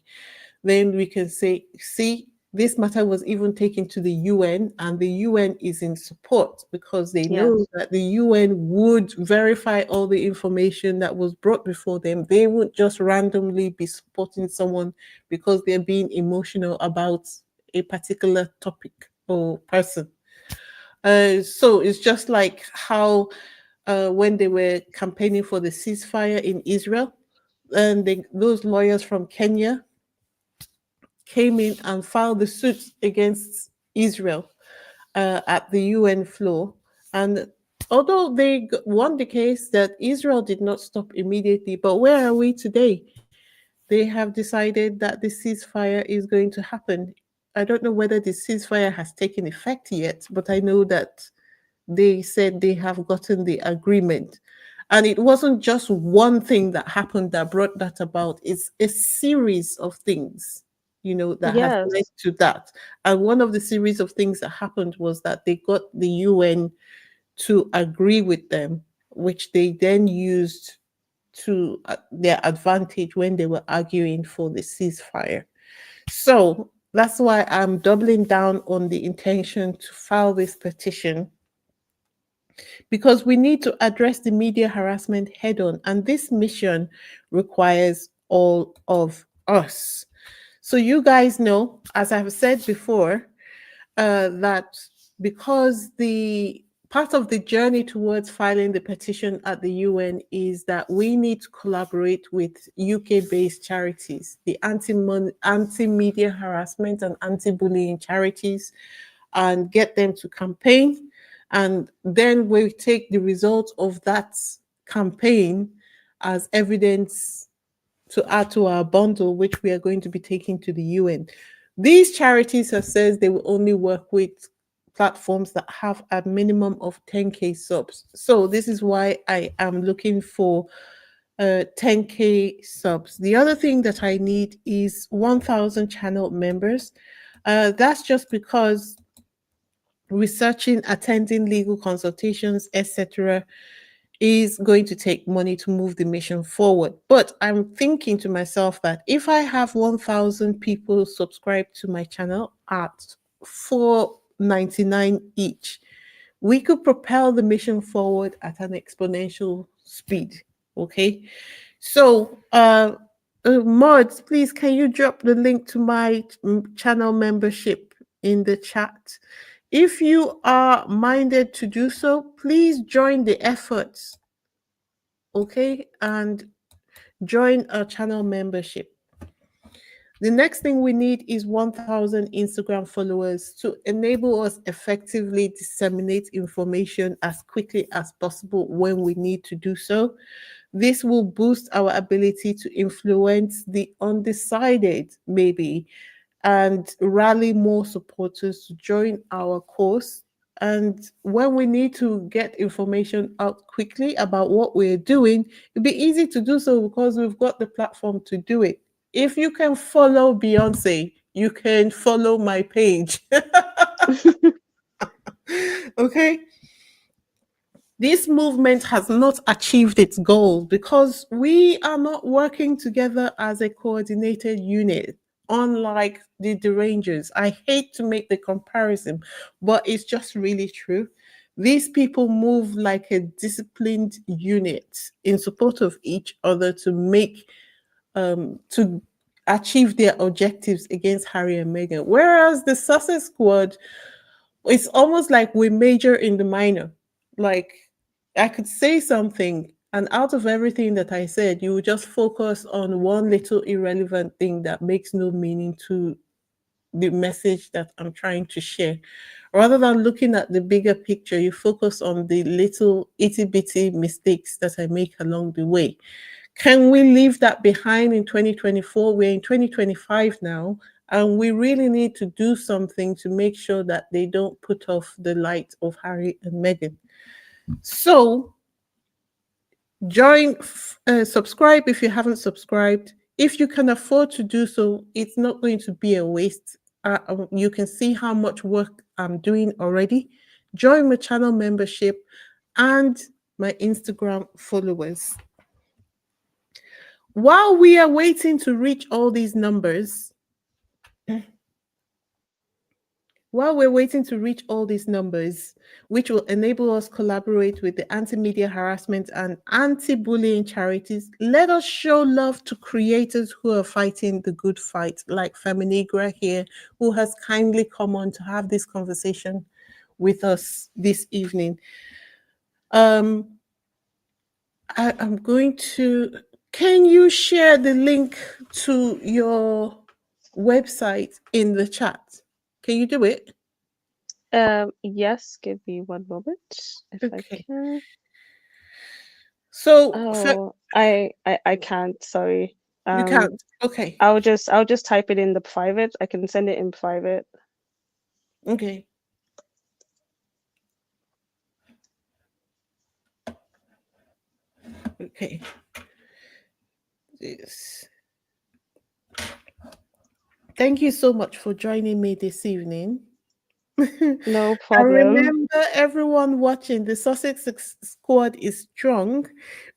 Then we can say, see, this matter was even taken to the UN, and the UN is in support because they know Yes, that the UN would verify all the information that was brought before them. They would just randomly be supporting someone because they're being emotional about a particular topic or person. So it's just like how when they were campaigning for the ceasefire in Israel, and those lawyers from Kenya came in and filed the suit against Israel at the UN floor. And although they won the case, that Israel did not stop immediately. But where are we today? They have decided that the ceasefire is going to happen. I don't know whether the ceasefire has taken effect yet, but I know that they said they have gotten the agreement. And it wasn't just one thing that happened that brought that about, it's a series of things, that has led yes, to that. And one of the series of things that happened was that they got the UN to agree with them, which they then used to their advantage when they were arguing for the ceasefire. So that's why I'm doubling down on the intention to file this petition, because we need to address the media harassment head on. And this mission requires all of us. So, you guys know, as I've said before, that because the part of the journey towards filing the petition at the UN is that we need to collaborate with UK-based charities, the anti-media harassment and anti-bullying charities, and get them to campaign. And then we take the results of that campaign as evidence to add to our bundle, which we are going to be taking to the UN. These charities have said they will only work with platforms that have a minimum of 10K subs. So this is why I am looking for 10K subs. The other thing that I need is 1,000 channel members. That's just because researching, attending legal consultations, etc., is going to take money to move the mission forward. But I'm thinking to myself that if I have 1,000 people subscribe to my channel at 4.99 each, we could propel the mission forward at an exponential speed. Okay. So, Mods, please, can you drop the link to my channel membership in the chat? If you are minded to do so, please join the efforts, okay? And join our channel membership. The next thing we need is 1,000 Instagram followers to enable us effectively disseminate information as quickly as possible when we need to do so. This will boost our ability to influence the undecided, maybe, and rally more supporters to join our cause. And when we need to get information out quickly about what we're doing, it'll be easy to do so because we've got the platform to do it. If you can follow Beyonce, you can follow my page. Okay. This movement has not achieved its goal because we are not working together as a coordinated unit, unlike the derangers. I hate to make the comparison, but it's just really true. These people move like a disciplined unit in support of each other to achieve their objectives against Harry and Meghan. Whereas the Sussex squad, it's almost like we major in the minor. Like I could say something, and out of everything that I said, you would just focus on one little irrelevant thing that makes no meaning to the message that I'm trying to share. Rather than looking at the bigger picture, you focus on the little itty bitty mistakes that I make along the way. Can we leave that behind in 2024? We're in 2025 now, and we really need to do something to make sure that they don't put off the light of Harry and Meghan. So, subscribe if you haven't subscribed. If you can afford to do so, it's not going to be a waste. You can see how much work I'm doing already. Join my channel membership and my Instagram followers. While we are waiting to reach all these numbers, while we're waiting to reach all these numbers, which will enable us collaborate with the anti-media harassment and anti-bullying charities, let us show love to creators who are fighting the good fight, like Feminegra here, who has kindly come on to have this conversation with us this evening. I'm going to. Can you share the link to your website in the chat? Can you do it? Yes, give me one moment if I Okay. can. So Oh, I can't, sorry. you can't. Okay. I'll just type it in the private. I can send it in private. Okay. Okay. Yes. Thank you so much for joining me this evening. No And problem. remember, everyone watching, the Sussex squad is strong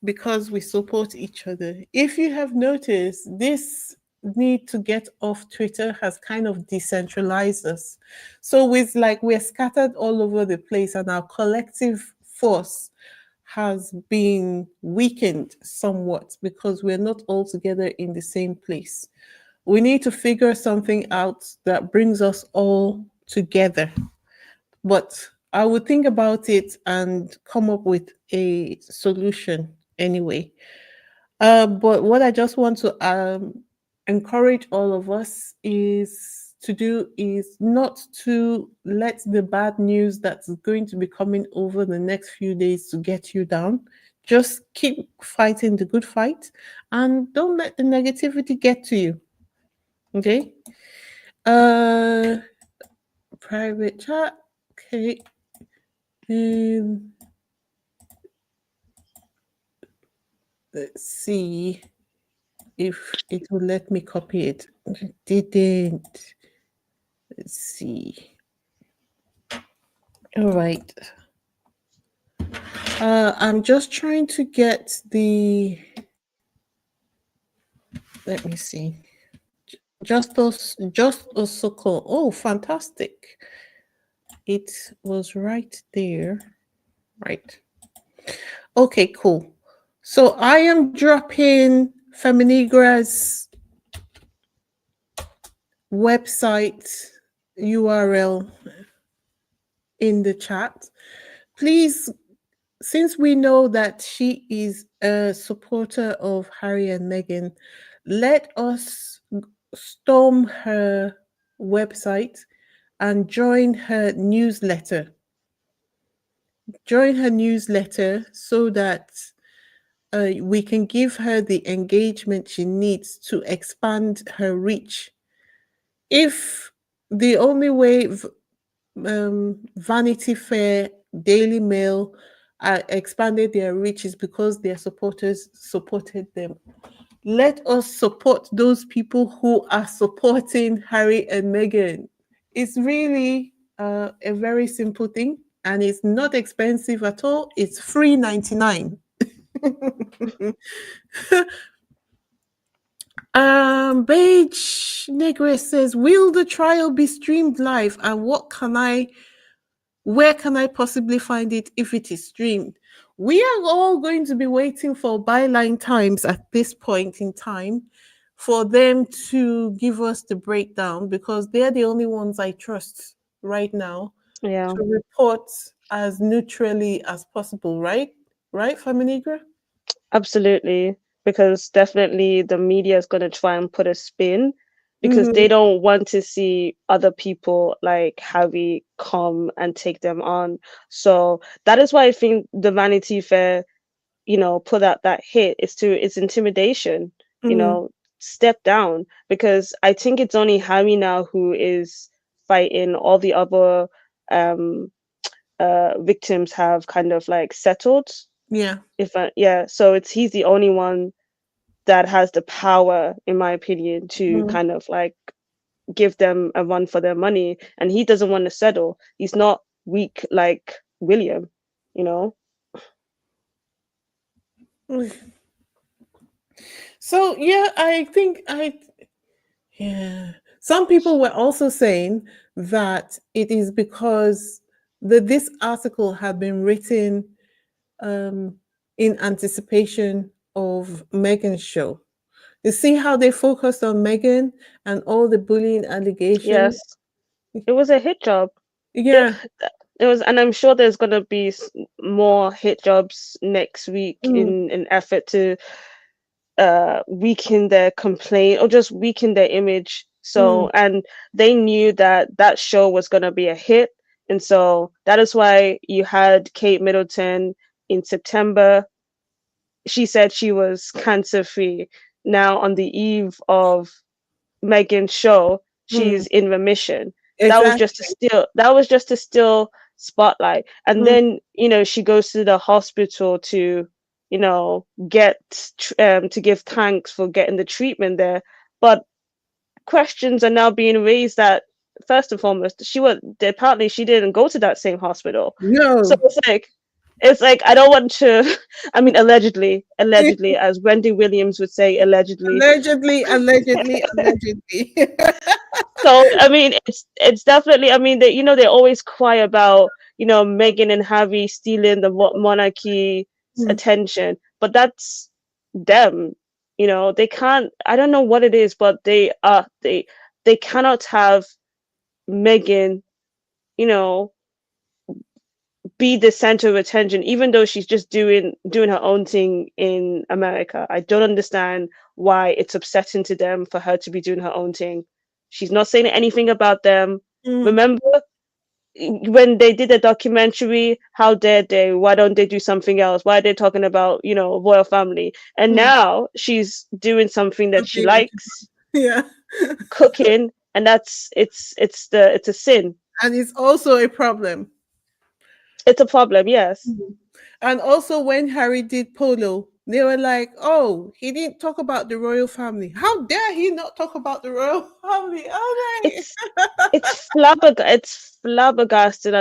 because we support each other. If you have noticed, this need to get off Twitter has kind of decentralized us. So it's like we're scattered all over the place, and our collective force has been weakened somewhat because we're not all together in the same place. We need to figure something out that brings us all together. But I would think about it and come up with a solution anyway. But what I just want to encourage all of us is not to let the bad news that's going to be coming over the next few days to get you down. Just keep fighting the good fight and don't let the negativity get to you. Okay. Uh Private chat. Okay. Um, let's see if it will let me copy it. It didn't. Let's see. All right. I'm just trying to get the. Let me see. Just a circle. Oh, fantastic! It was right there. Right. Okay. Cool. So I am dropping Feminegra's website URL in the chat. Please, since we know that she is a supporter of Harry and Meghan, let us storm her website and join her newsletter. Join her newsletter so that we can give her the engagement she needs to expand her reach. If the only way Vanity Fair, Daily Mail expanded their reach is because their supporters supported them, let us support those people who are supporting Harry and Meghan. It's really a very simple thing, and it's not expensive at all. It's free 99. Beige Negre says, will the trial be streamed live, and where can I possibly find it if it is streamed? We are all going to be waiting for Byline Times at this point in time for them to give us the breakdown, because they're the only ones I trust right now Yeah, to report as neutrally as possible, right? Right, Feminegra? absolutely. Because definitely the media is going to try and put a spin because Mm-hmm. they don't want to see other people like Harry come and take them on. So that is why I think the Vanity Fair, put out that hit is to it's intimidation, you Mm, know, step down because I think it's only Harry now who is fighting. All the other um victims have kind of like settled. yeah. Yeah, so it's he's the only one that has the power, in my opinion, to Mm. kind of like give them a run for their money, and he doesn't want to settle. He's not weak like William, you know. So yeah, I think I yeah. Some people were also saying that it is because this article had been written um, in anticipation of Meghan's show. You see how they focused on Meghan and all the bullying allegations? Yes, it was a hit job. The, Yeah. it was, and I'm sure there's gonna be more hit jobs next week Mm, in an effort to weaken their complaint or just weaken their image. mm, So, and they knew that that show was gonna be a hit, and so that is why you had Kate Middleton in September. She said she was cancer free. Now, on the eve of Megan's show, mm. she's in remission. Exactly. That was just to still spotlight. And Mm, then, she goes to the hospital to, get to give thanks for getting the treatment there. But questions are now being raised that first and foremost, apparently she didn't go to that same hospital. So no. it's like I don't want to I mean allegedly, as Wendy Williams would say, allegedly. Allegedly, allegedly, allegedly. So I mean, it's definitely. I mean, they always cry about Meghan and Harry stealing the monarchy's Mm, attention, but that's them. They can't. I don't know what it is, but they cannot have Meghan. You know, be the center of attention, even though she's just doing her own thing in America. I don't understand why it's upsetting to them for her to be doing her own thing. She's not saying anything about them. mm, Remember when they did a documentary, how dare they? Why don't they do something else? Why are they talking about, royal family? And mm. now she's doing something that she Something that likes, yeah. cooking, and it's a sin. And it's also a problem. It's a problem, yes. Mhm. And also, when Harry did polo, they were like, "Oh, he didn't talk about the royal family. How dare he not talk about the royal family?" Oh, right. It's it's flabbergasted.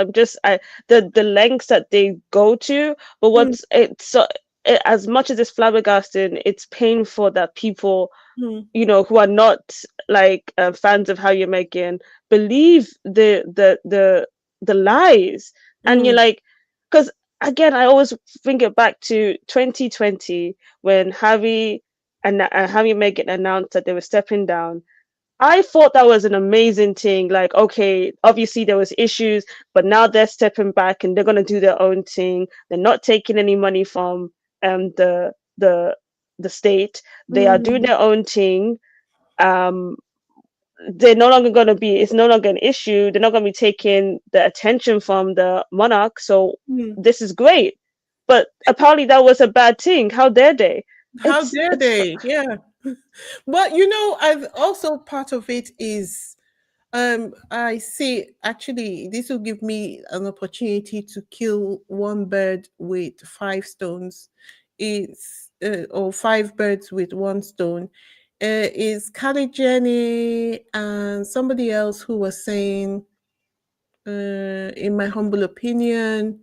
The lengths that they go to, but Mm, as much as it's flabbergasting, it's painful that people mm, who are not like fans of how you're making believe the lies, and you're mm, like, because again, I always bring it back to 2020 when Harry and Meghan announced that they were stepping down. I thought that was an amazing thing. Like, okay, obviously there was issues, but now they're stepping back and they're gonna do their own thing. They're not taking any money from um the the the state. They are doing mm, their own thing. Um, they're no longer gonna be. It's no longer an issue. They're not gonna be taking the attention from the monarch. So mm. this is great. But apparently that was a bad thing. How dare they? How It's dare it's they? Yeah. But I've also part of it is I see actually this will give me an opportunity to kill one bird with five stones. It's or five birds with one stone. Is Kylie Jenny and somebody else who was saying, in my humble opinion,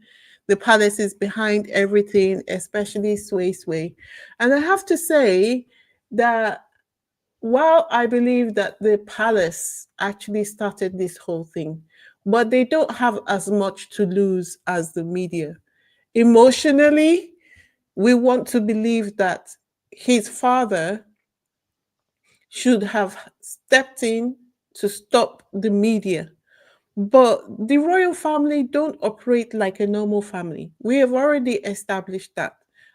the palace is behind everything, especially Sway Sway. And I have to say that while I believe that the palace actually started this whole thing, but they don't have as much to lose as the media. Emotionally, we want to believe that his father should have stepped in to stop the media. But the royal family don't operate like a normal family. We have already established that.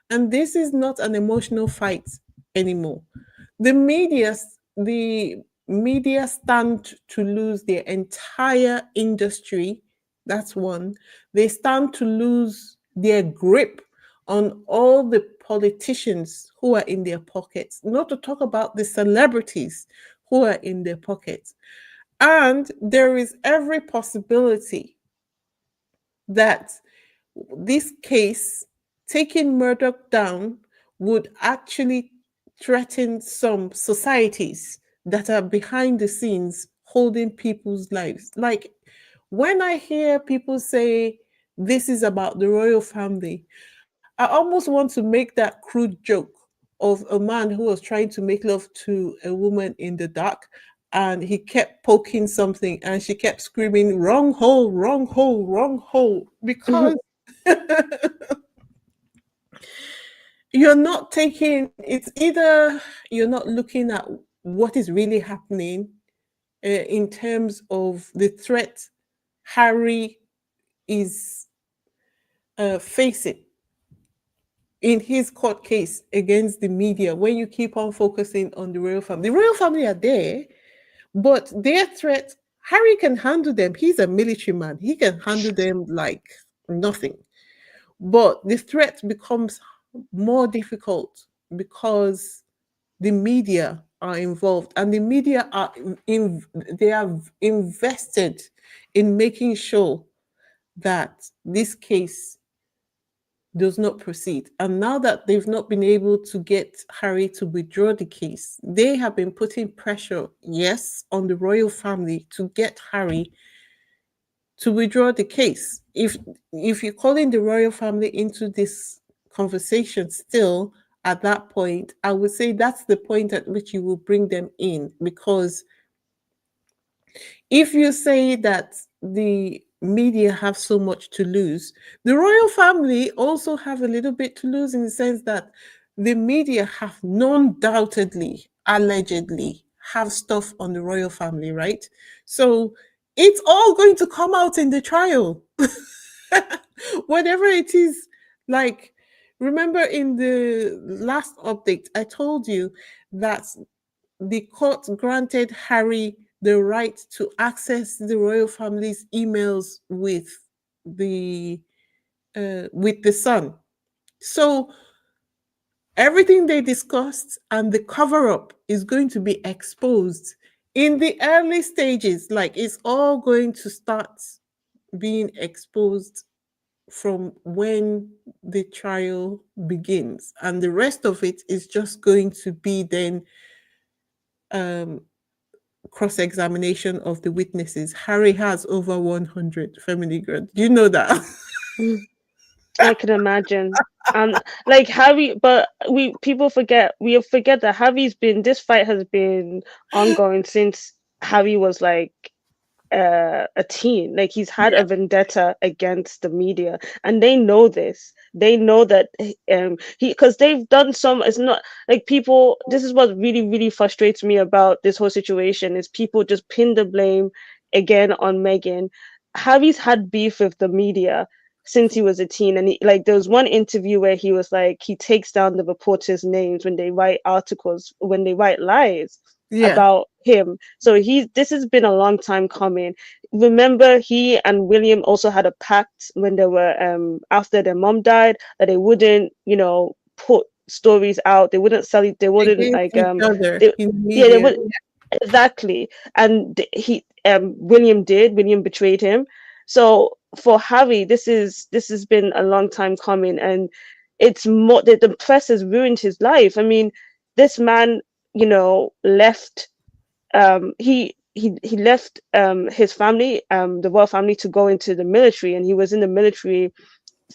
And this is not an emotional fight anymore. The media, the media stand to lose their entire industry. That's one. They stand to lose their grip on all the politicians who are in their pockets, not to talk about the celebrities who are in their pockets. And there is every possibility that this case, taking Murdoch down, would actually threaten some societies that are behind the scenes holding people's lives. Like when I hear people say this is about the royal family, I almost want to make that crude joke of a man who was trying to make love to a woman in the dark, and he kept poking something and she kept screaming, wrong hole, wrong hole, wrong hole. Because you're not taking, it's either you're not looking at what is really happening in terms of the threat Harry is facing in his court case against the media, when you keep on focusing on the royal family. The royal family are there, but their threat, Harry can handle them. He's a military man. He can handle them like nothing. But the threat becomes more difficult because the media are involved, and the media are they are invested in making sure that this case does not proceed. And now that they've not been able to get Harry to withdraw the case, they have been putting pressure, yes, on the royal family to get Harry to withdraw the case. If you're calling the royal family into this conversation still at that point, I would say that's the point at which you will bring them in, because if you say that the media have so much to lose, the royal family also have a little bit to lose, in the sense that the media have non-doubtedly, allegedly, have stuff on the royal family, right? So it's all going to come out in the trial. Whatever it is, like, remember in the last update, I told you that the court granted Harry the right to access the royal family's emails with the Sun. So everything they discussed and the cover up is going to be exposed in the early stages. Like it's all going to start being exposed from when the trial begins, and the rest of it is just going to be then um cross-examination of the witnesses. Harry has over 100 Feminegra. Do you know that? I can imagine. Like Harry, but we forget that this fight has been ongoing since Harry was like a teen. Like he's had Yeah. a vendetta against the media, and they know this. They know that he because they've done some. It's not like people. This is what really frustrates me about this whole situation is people just pin the blame again on Meghan. Harry's had beef with the media since he was a teen, and like there was one interview where he was like he takes down the reporters' names when they write articles, when they write lies Yeah. about him. So this has been a long time coming. Remember, he and William also had a pact when they were after their mom died that they wouldn't, put stories out. They wouldn't sell it. They wouldn't Against like each other they in the yeah, they media. would exactly. And William betrayed him. So for Harry, this has been a long time coming, and it's more the press has ruined his life. I mean, this man, left he left his family, the royal family, to go into the military, and he was in the military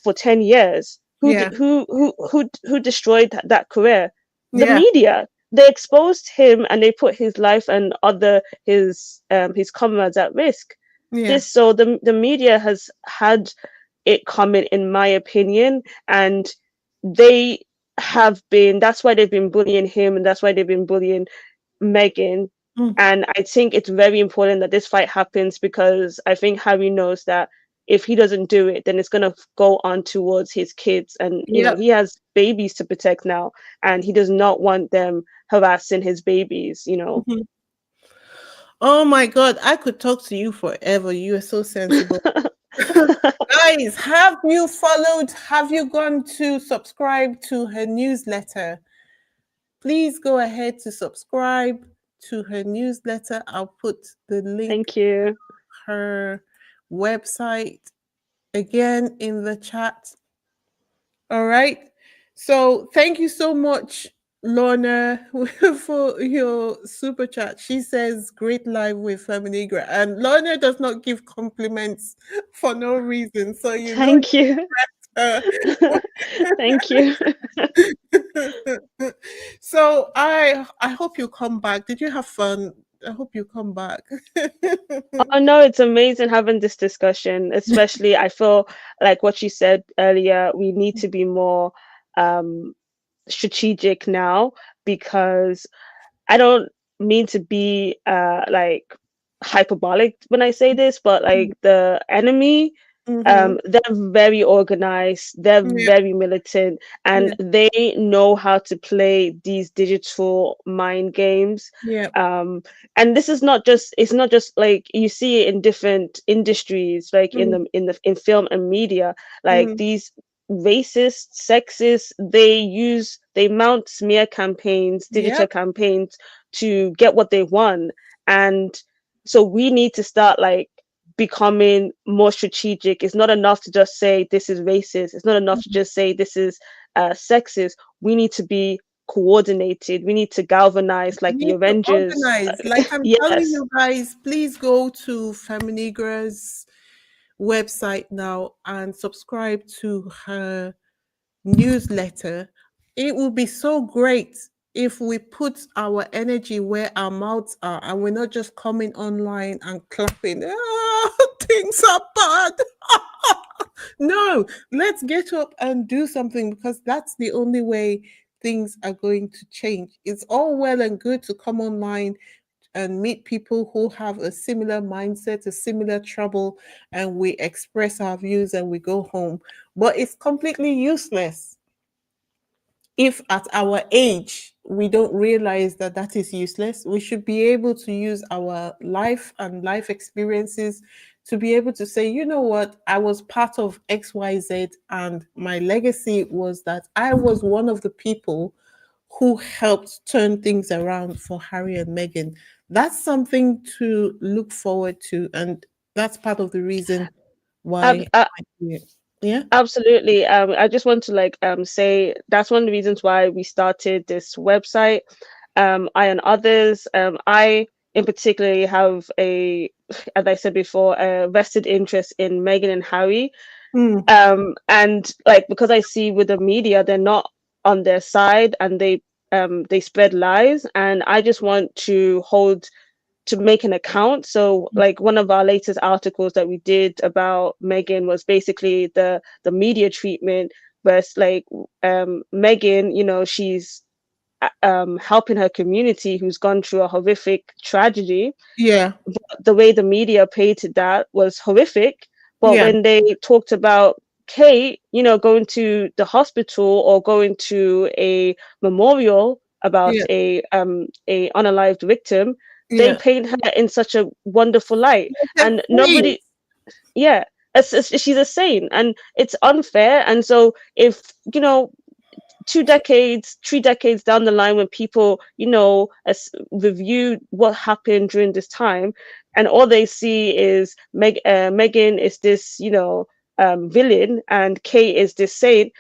for 10 years. Yeah. Who destroyed that career? The Yeah. media. They exposed him, and they put his life and his comrades at risk. Yeah. The media has had it coming, in my opinion, and they that's why they've been bullying him, and that's why they've been bullying Meghan. Mm. And I think it's very important that this fight happens, because I think Harry knows that if he doesn't do it, then it's going to go on towards his kids. And, Yep. he has babies to protect now, and he does not want them harassing his babies. Mhm. Oh my God, I could talk to you forever. You are so sensible. Guys, have you followed? Have you gone to subscribe to her newsletter? Please go ahead to subscribe to her newsletter. I'll put the link Thank you. her website again in the chat. All right. So thank you so much, Lorna, for your super chat. She says, great live with Feminegra. And Lorna does not give compliments for no reason. So you know Thank you. her. Thank you. So I hope you come back. Did you have fun? I hope you come back. Oh no, it's amazing having this discussion, especially I feel like what you said earlier, we need to be more um strategic now, because I don't mean to be like hyperbolic when I say this, but like the enemy, Mm-hmm. they're very organized, they're Yeah, very militant, yeah, and they know how to play these digital mind games. yeah. Um, and this is not just it's not just like you see it in different industries, like in Mm, in film and media, like mm, these racist, sexist, they mount smear campaigns, digital yep. campaigns to get what they want. And so we need to start like becoming more strategic. It's not enough to just say this is racist. It's not enough to just say this is sexist. We need to be coordinated. We need to galvanize We like the need to Avengers. organize. Like I'm telling Yes. you guys, please go to Feminegra's website now and subscribe to her newsletter. It will be so great if we put our energy where our mouths are and we're not just coming online and clapping. "Ah, things are bad." No, let's get up and do something, because that's the only way things are going to change. It's all well and good to come online and meet people who have a similar mindset, a similar trouble, and we express our views and we go home. But it's completely useless if at our age we don't realize that that is useless. We should be able to use our life and life experiences to be able to say, you know what, I was part of XYZ, and my legacy was that I was one of the people who helped turn things around for Harry and Meghan. That's something to look forward to, and that's part of the reason Ab- why uh, I do it. Yeah. Absolutely. I just want to like say that's one of the reasons why we started this website. I and others. I in particular have as I said before, a vested interest in Meghan and Harry. Mm, And like because I see with the media, they're not on their side, and they spread lies, and I just want to make an account. So like one of our latest articles that we did about Meghan was basically the media treatment, where it's like Meghan, she's helping her community who's gone through a horrific tragedy. yeah. The way the media painted that was horrific, but Yeah. when they talked about Kate, going to the hospital or going to a memorial about Yeah. a unalived victim, they Yeah. paint her in such a wonderful light, Like a and queen. nobody, yeah, she's a saint, and it's unfair. And so if 2 decades, 3 decades down the line, when people, review what happened during this time, and all they see is Meghan is this, villain, and Kate is this saint,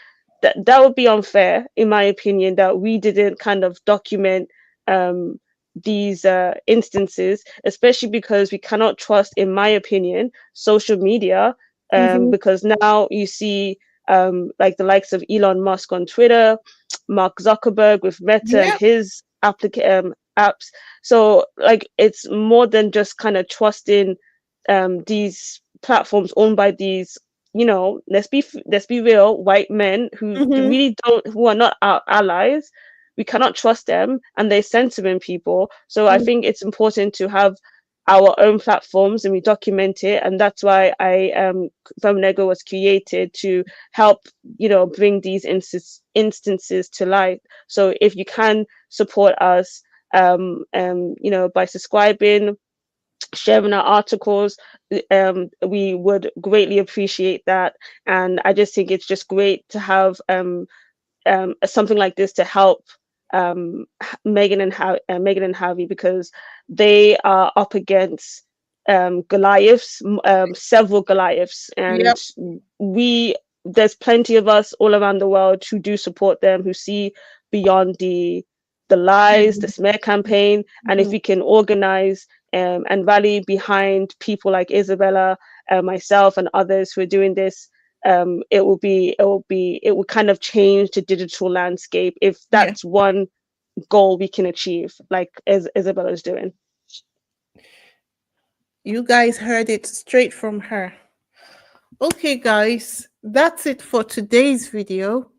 that would be unfair, in my opinion, that we didn't kind of document these instances, especially because we cannot trust, in my opinion, social media, Mm-hmm. because now you see like the likes of Elon Musk on Twitter, Mark Zuckerberg with Meta and Yep. his apps. So like it's more than just kind of trusting these platforms owned by these, let's be real, white men who Mm-hmm. really don't, who are not our allies. We cannot trust them, and they're censoring people. So I think it's important to have our own platforms and we document it, and that's why Feminegra was created, to help bring these instances to light. So if you can support us, by subscribing, sharing our articles, we would greatly appreciate that. And I just think it's just great to have something like this to help Meghan and Harry, because they are up against Goliaths, several Goliaths, and Yep. we there's plenty of us all around the world who do support them, who see beyond the lies, the smear campaign. And if Mm-hmm. we can organize and rally behind people like Isabella, myself, and others who are doing this, it will kind of change the digital landscape, if Yeah. that's one goal we can achieve, like as Isabella's doing. You guys heard it straight from her. Okay, guys, that's it for today's video.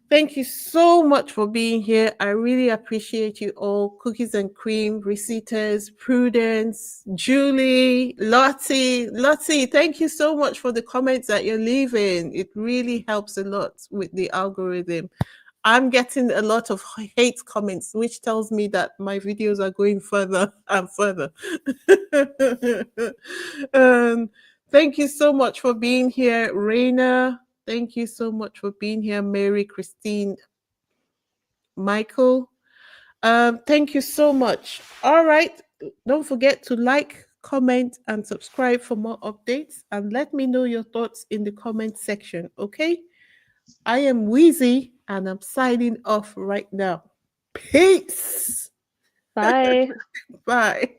Thank you so much for being here. I really appreciate you all. Cookies and cream, receipters, Prudence, Julie, Lottie. Lottie, thank you so much for the comments that you're leaving. It really helps a lot with the algorithm. I'm getting a lot of hate comments, which tells me that my videos are going further and further. um, thank you so much for being here, Raina. Thank you so much for being here, Mary, Christine, Michael. Thank you so much. All right. Don't forget to like, comment, and subscribe for more updates. And let me know your thoughts in the comment section. Okay. I am Wheezy and I'm signing off right now. Peace. Bye. Bye.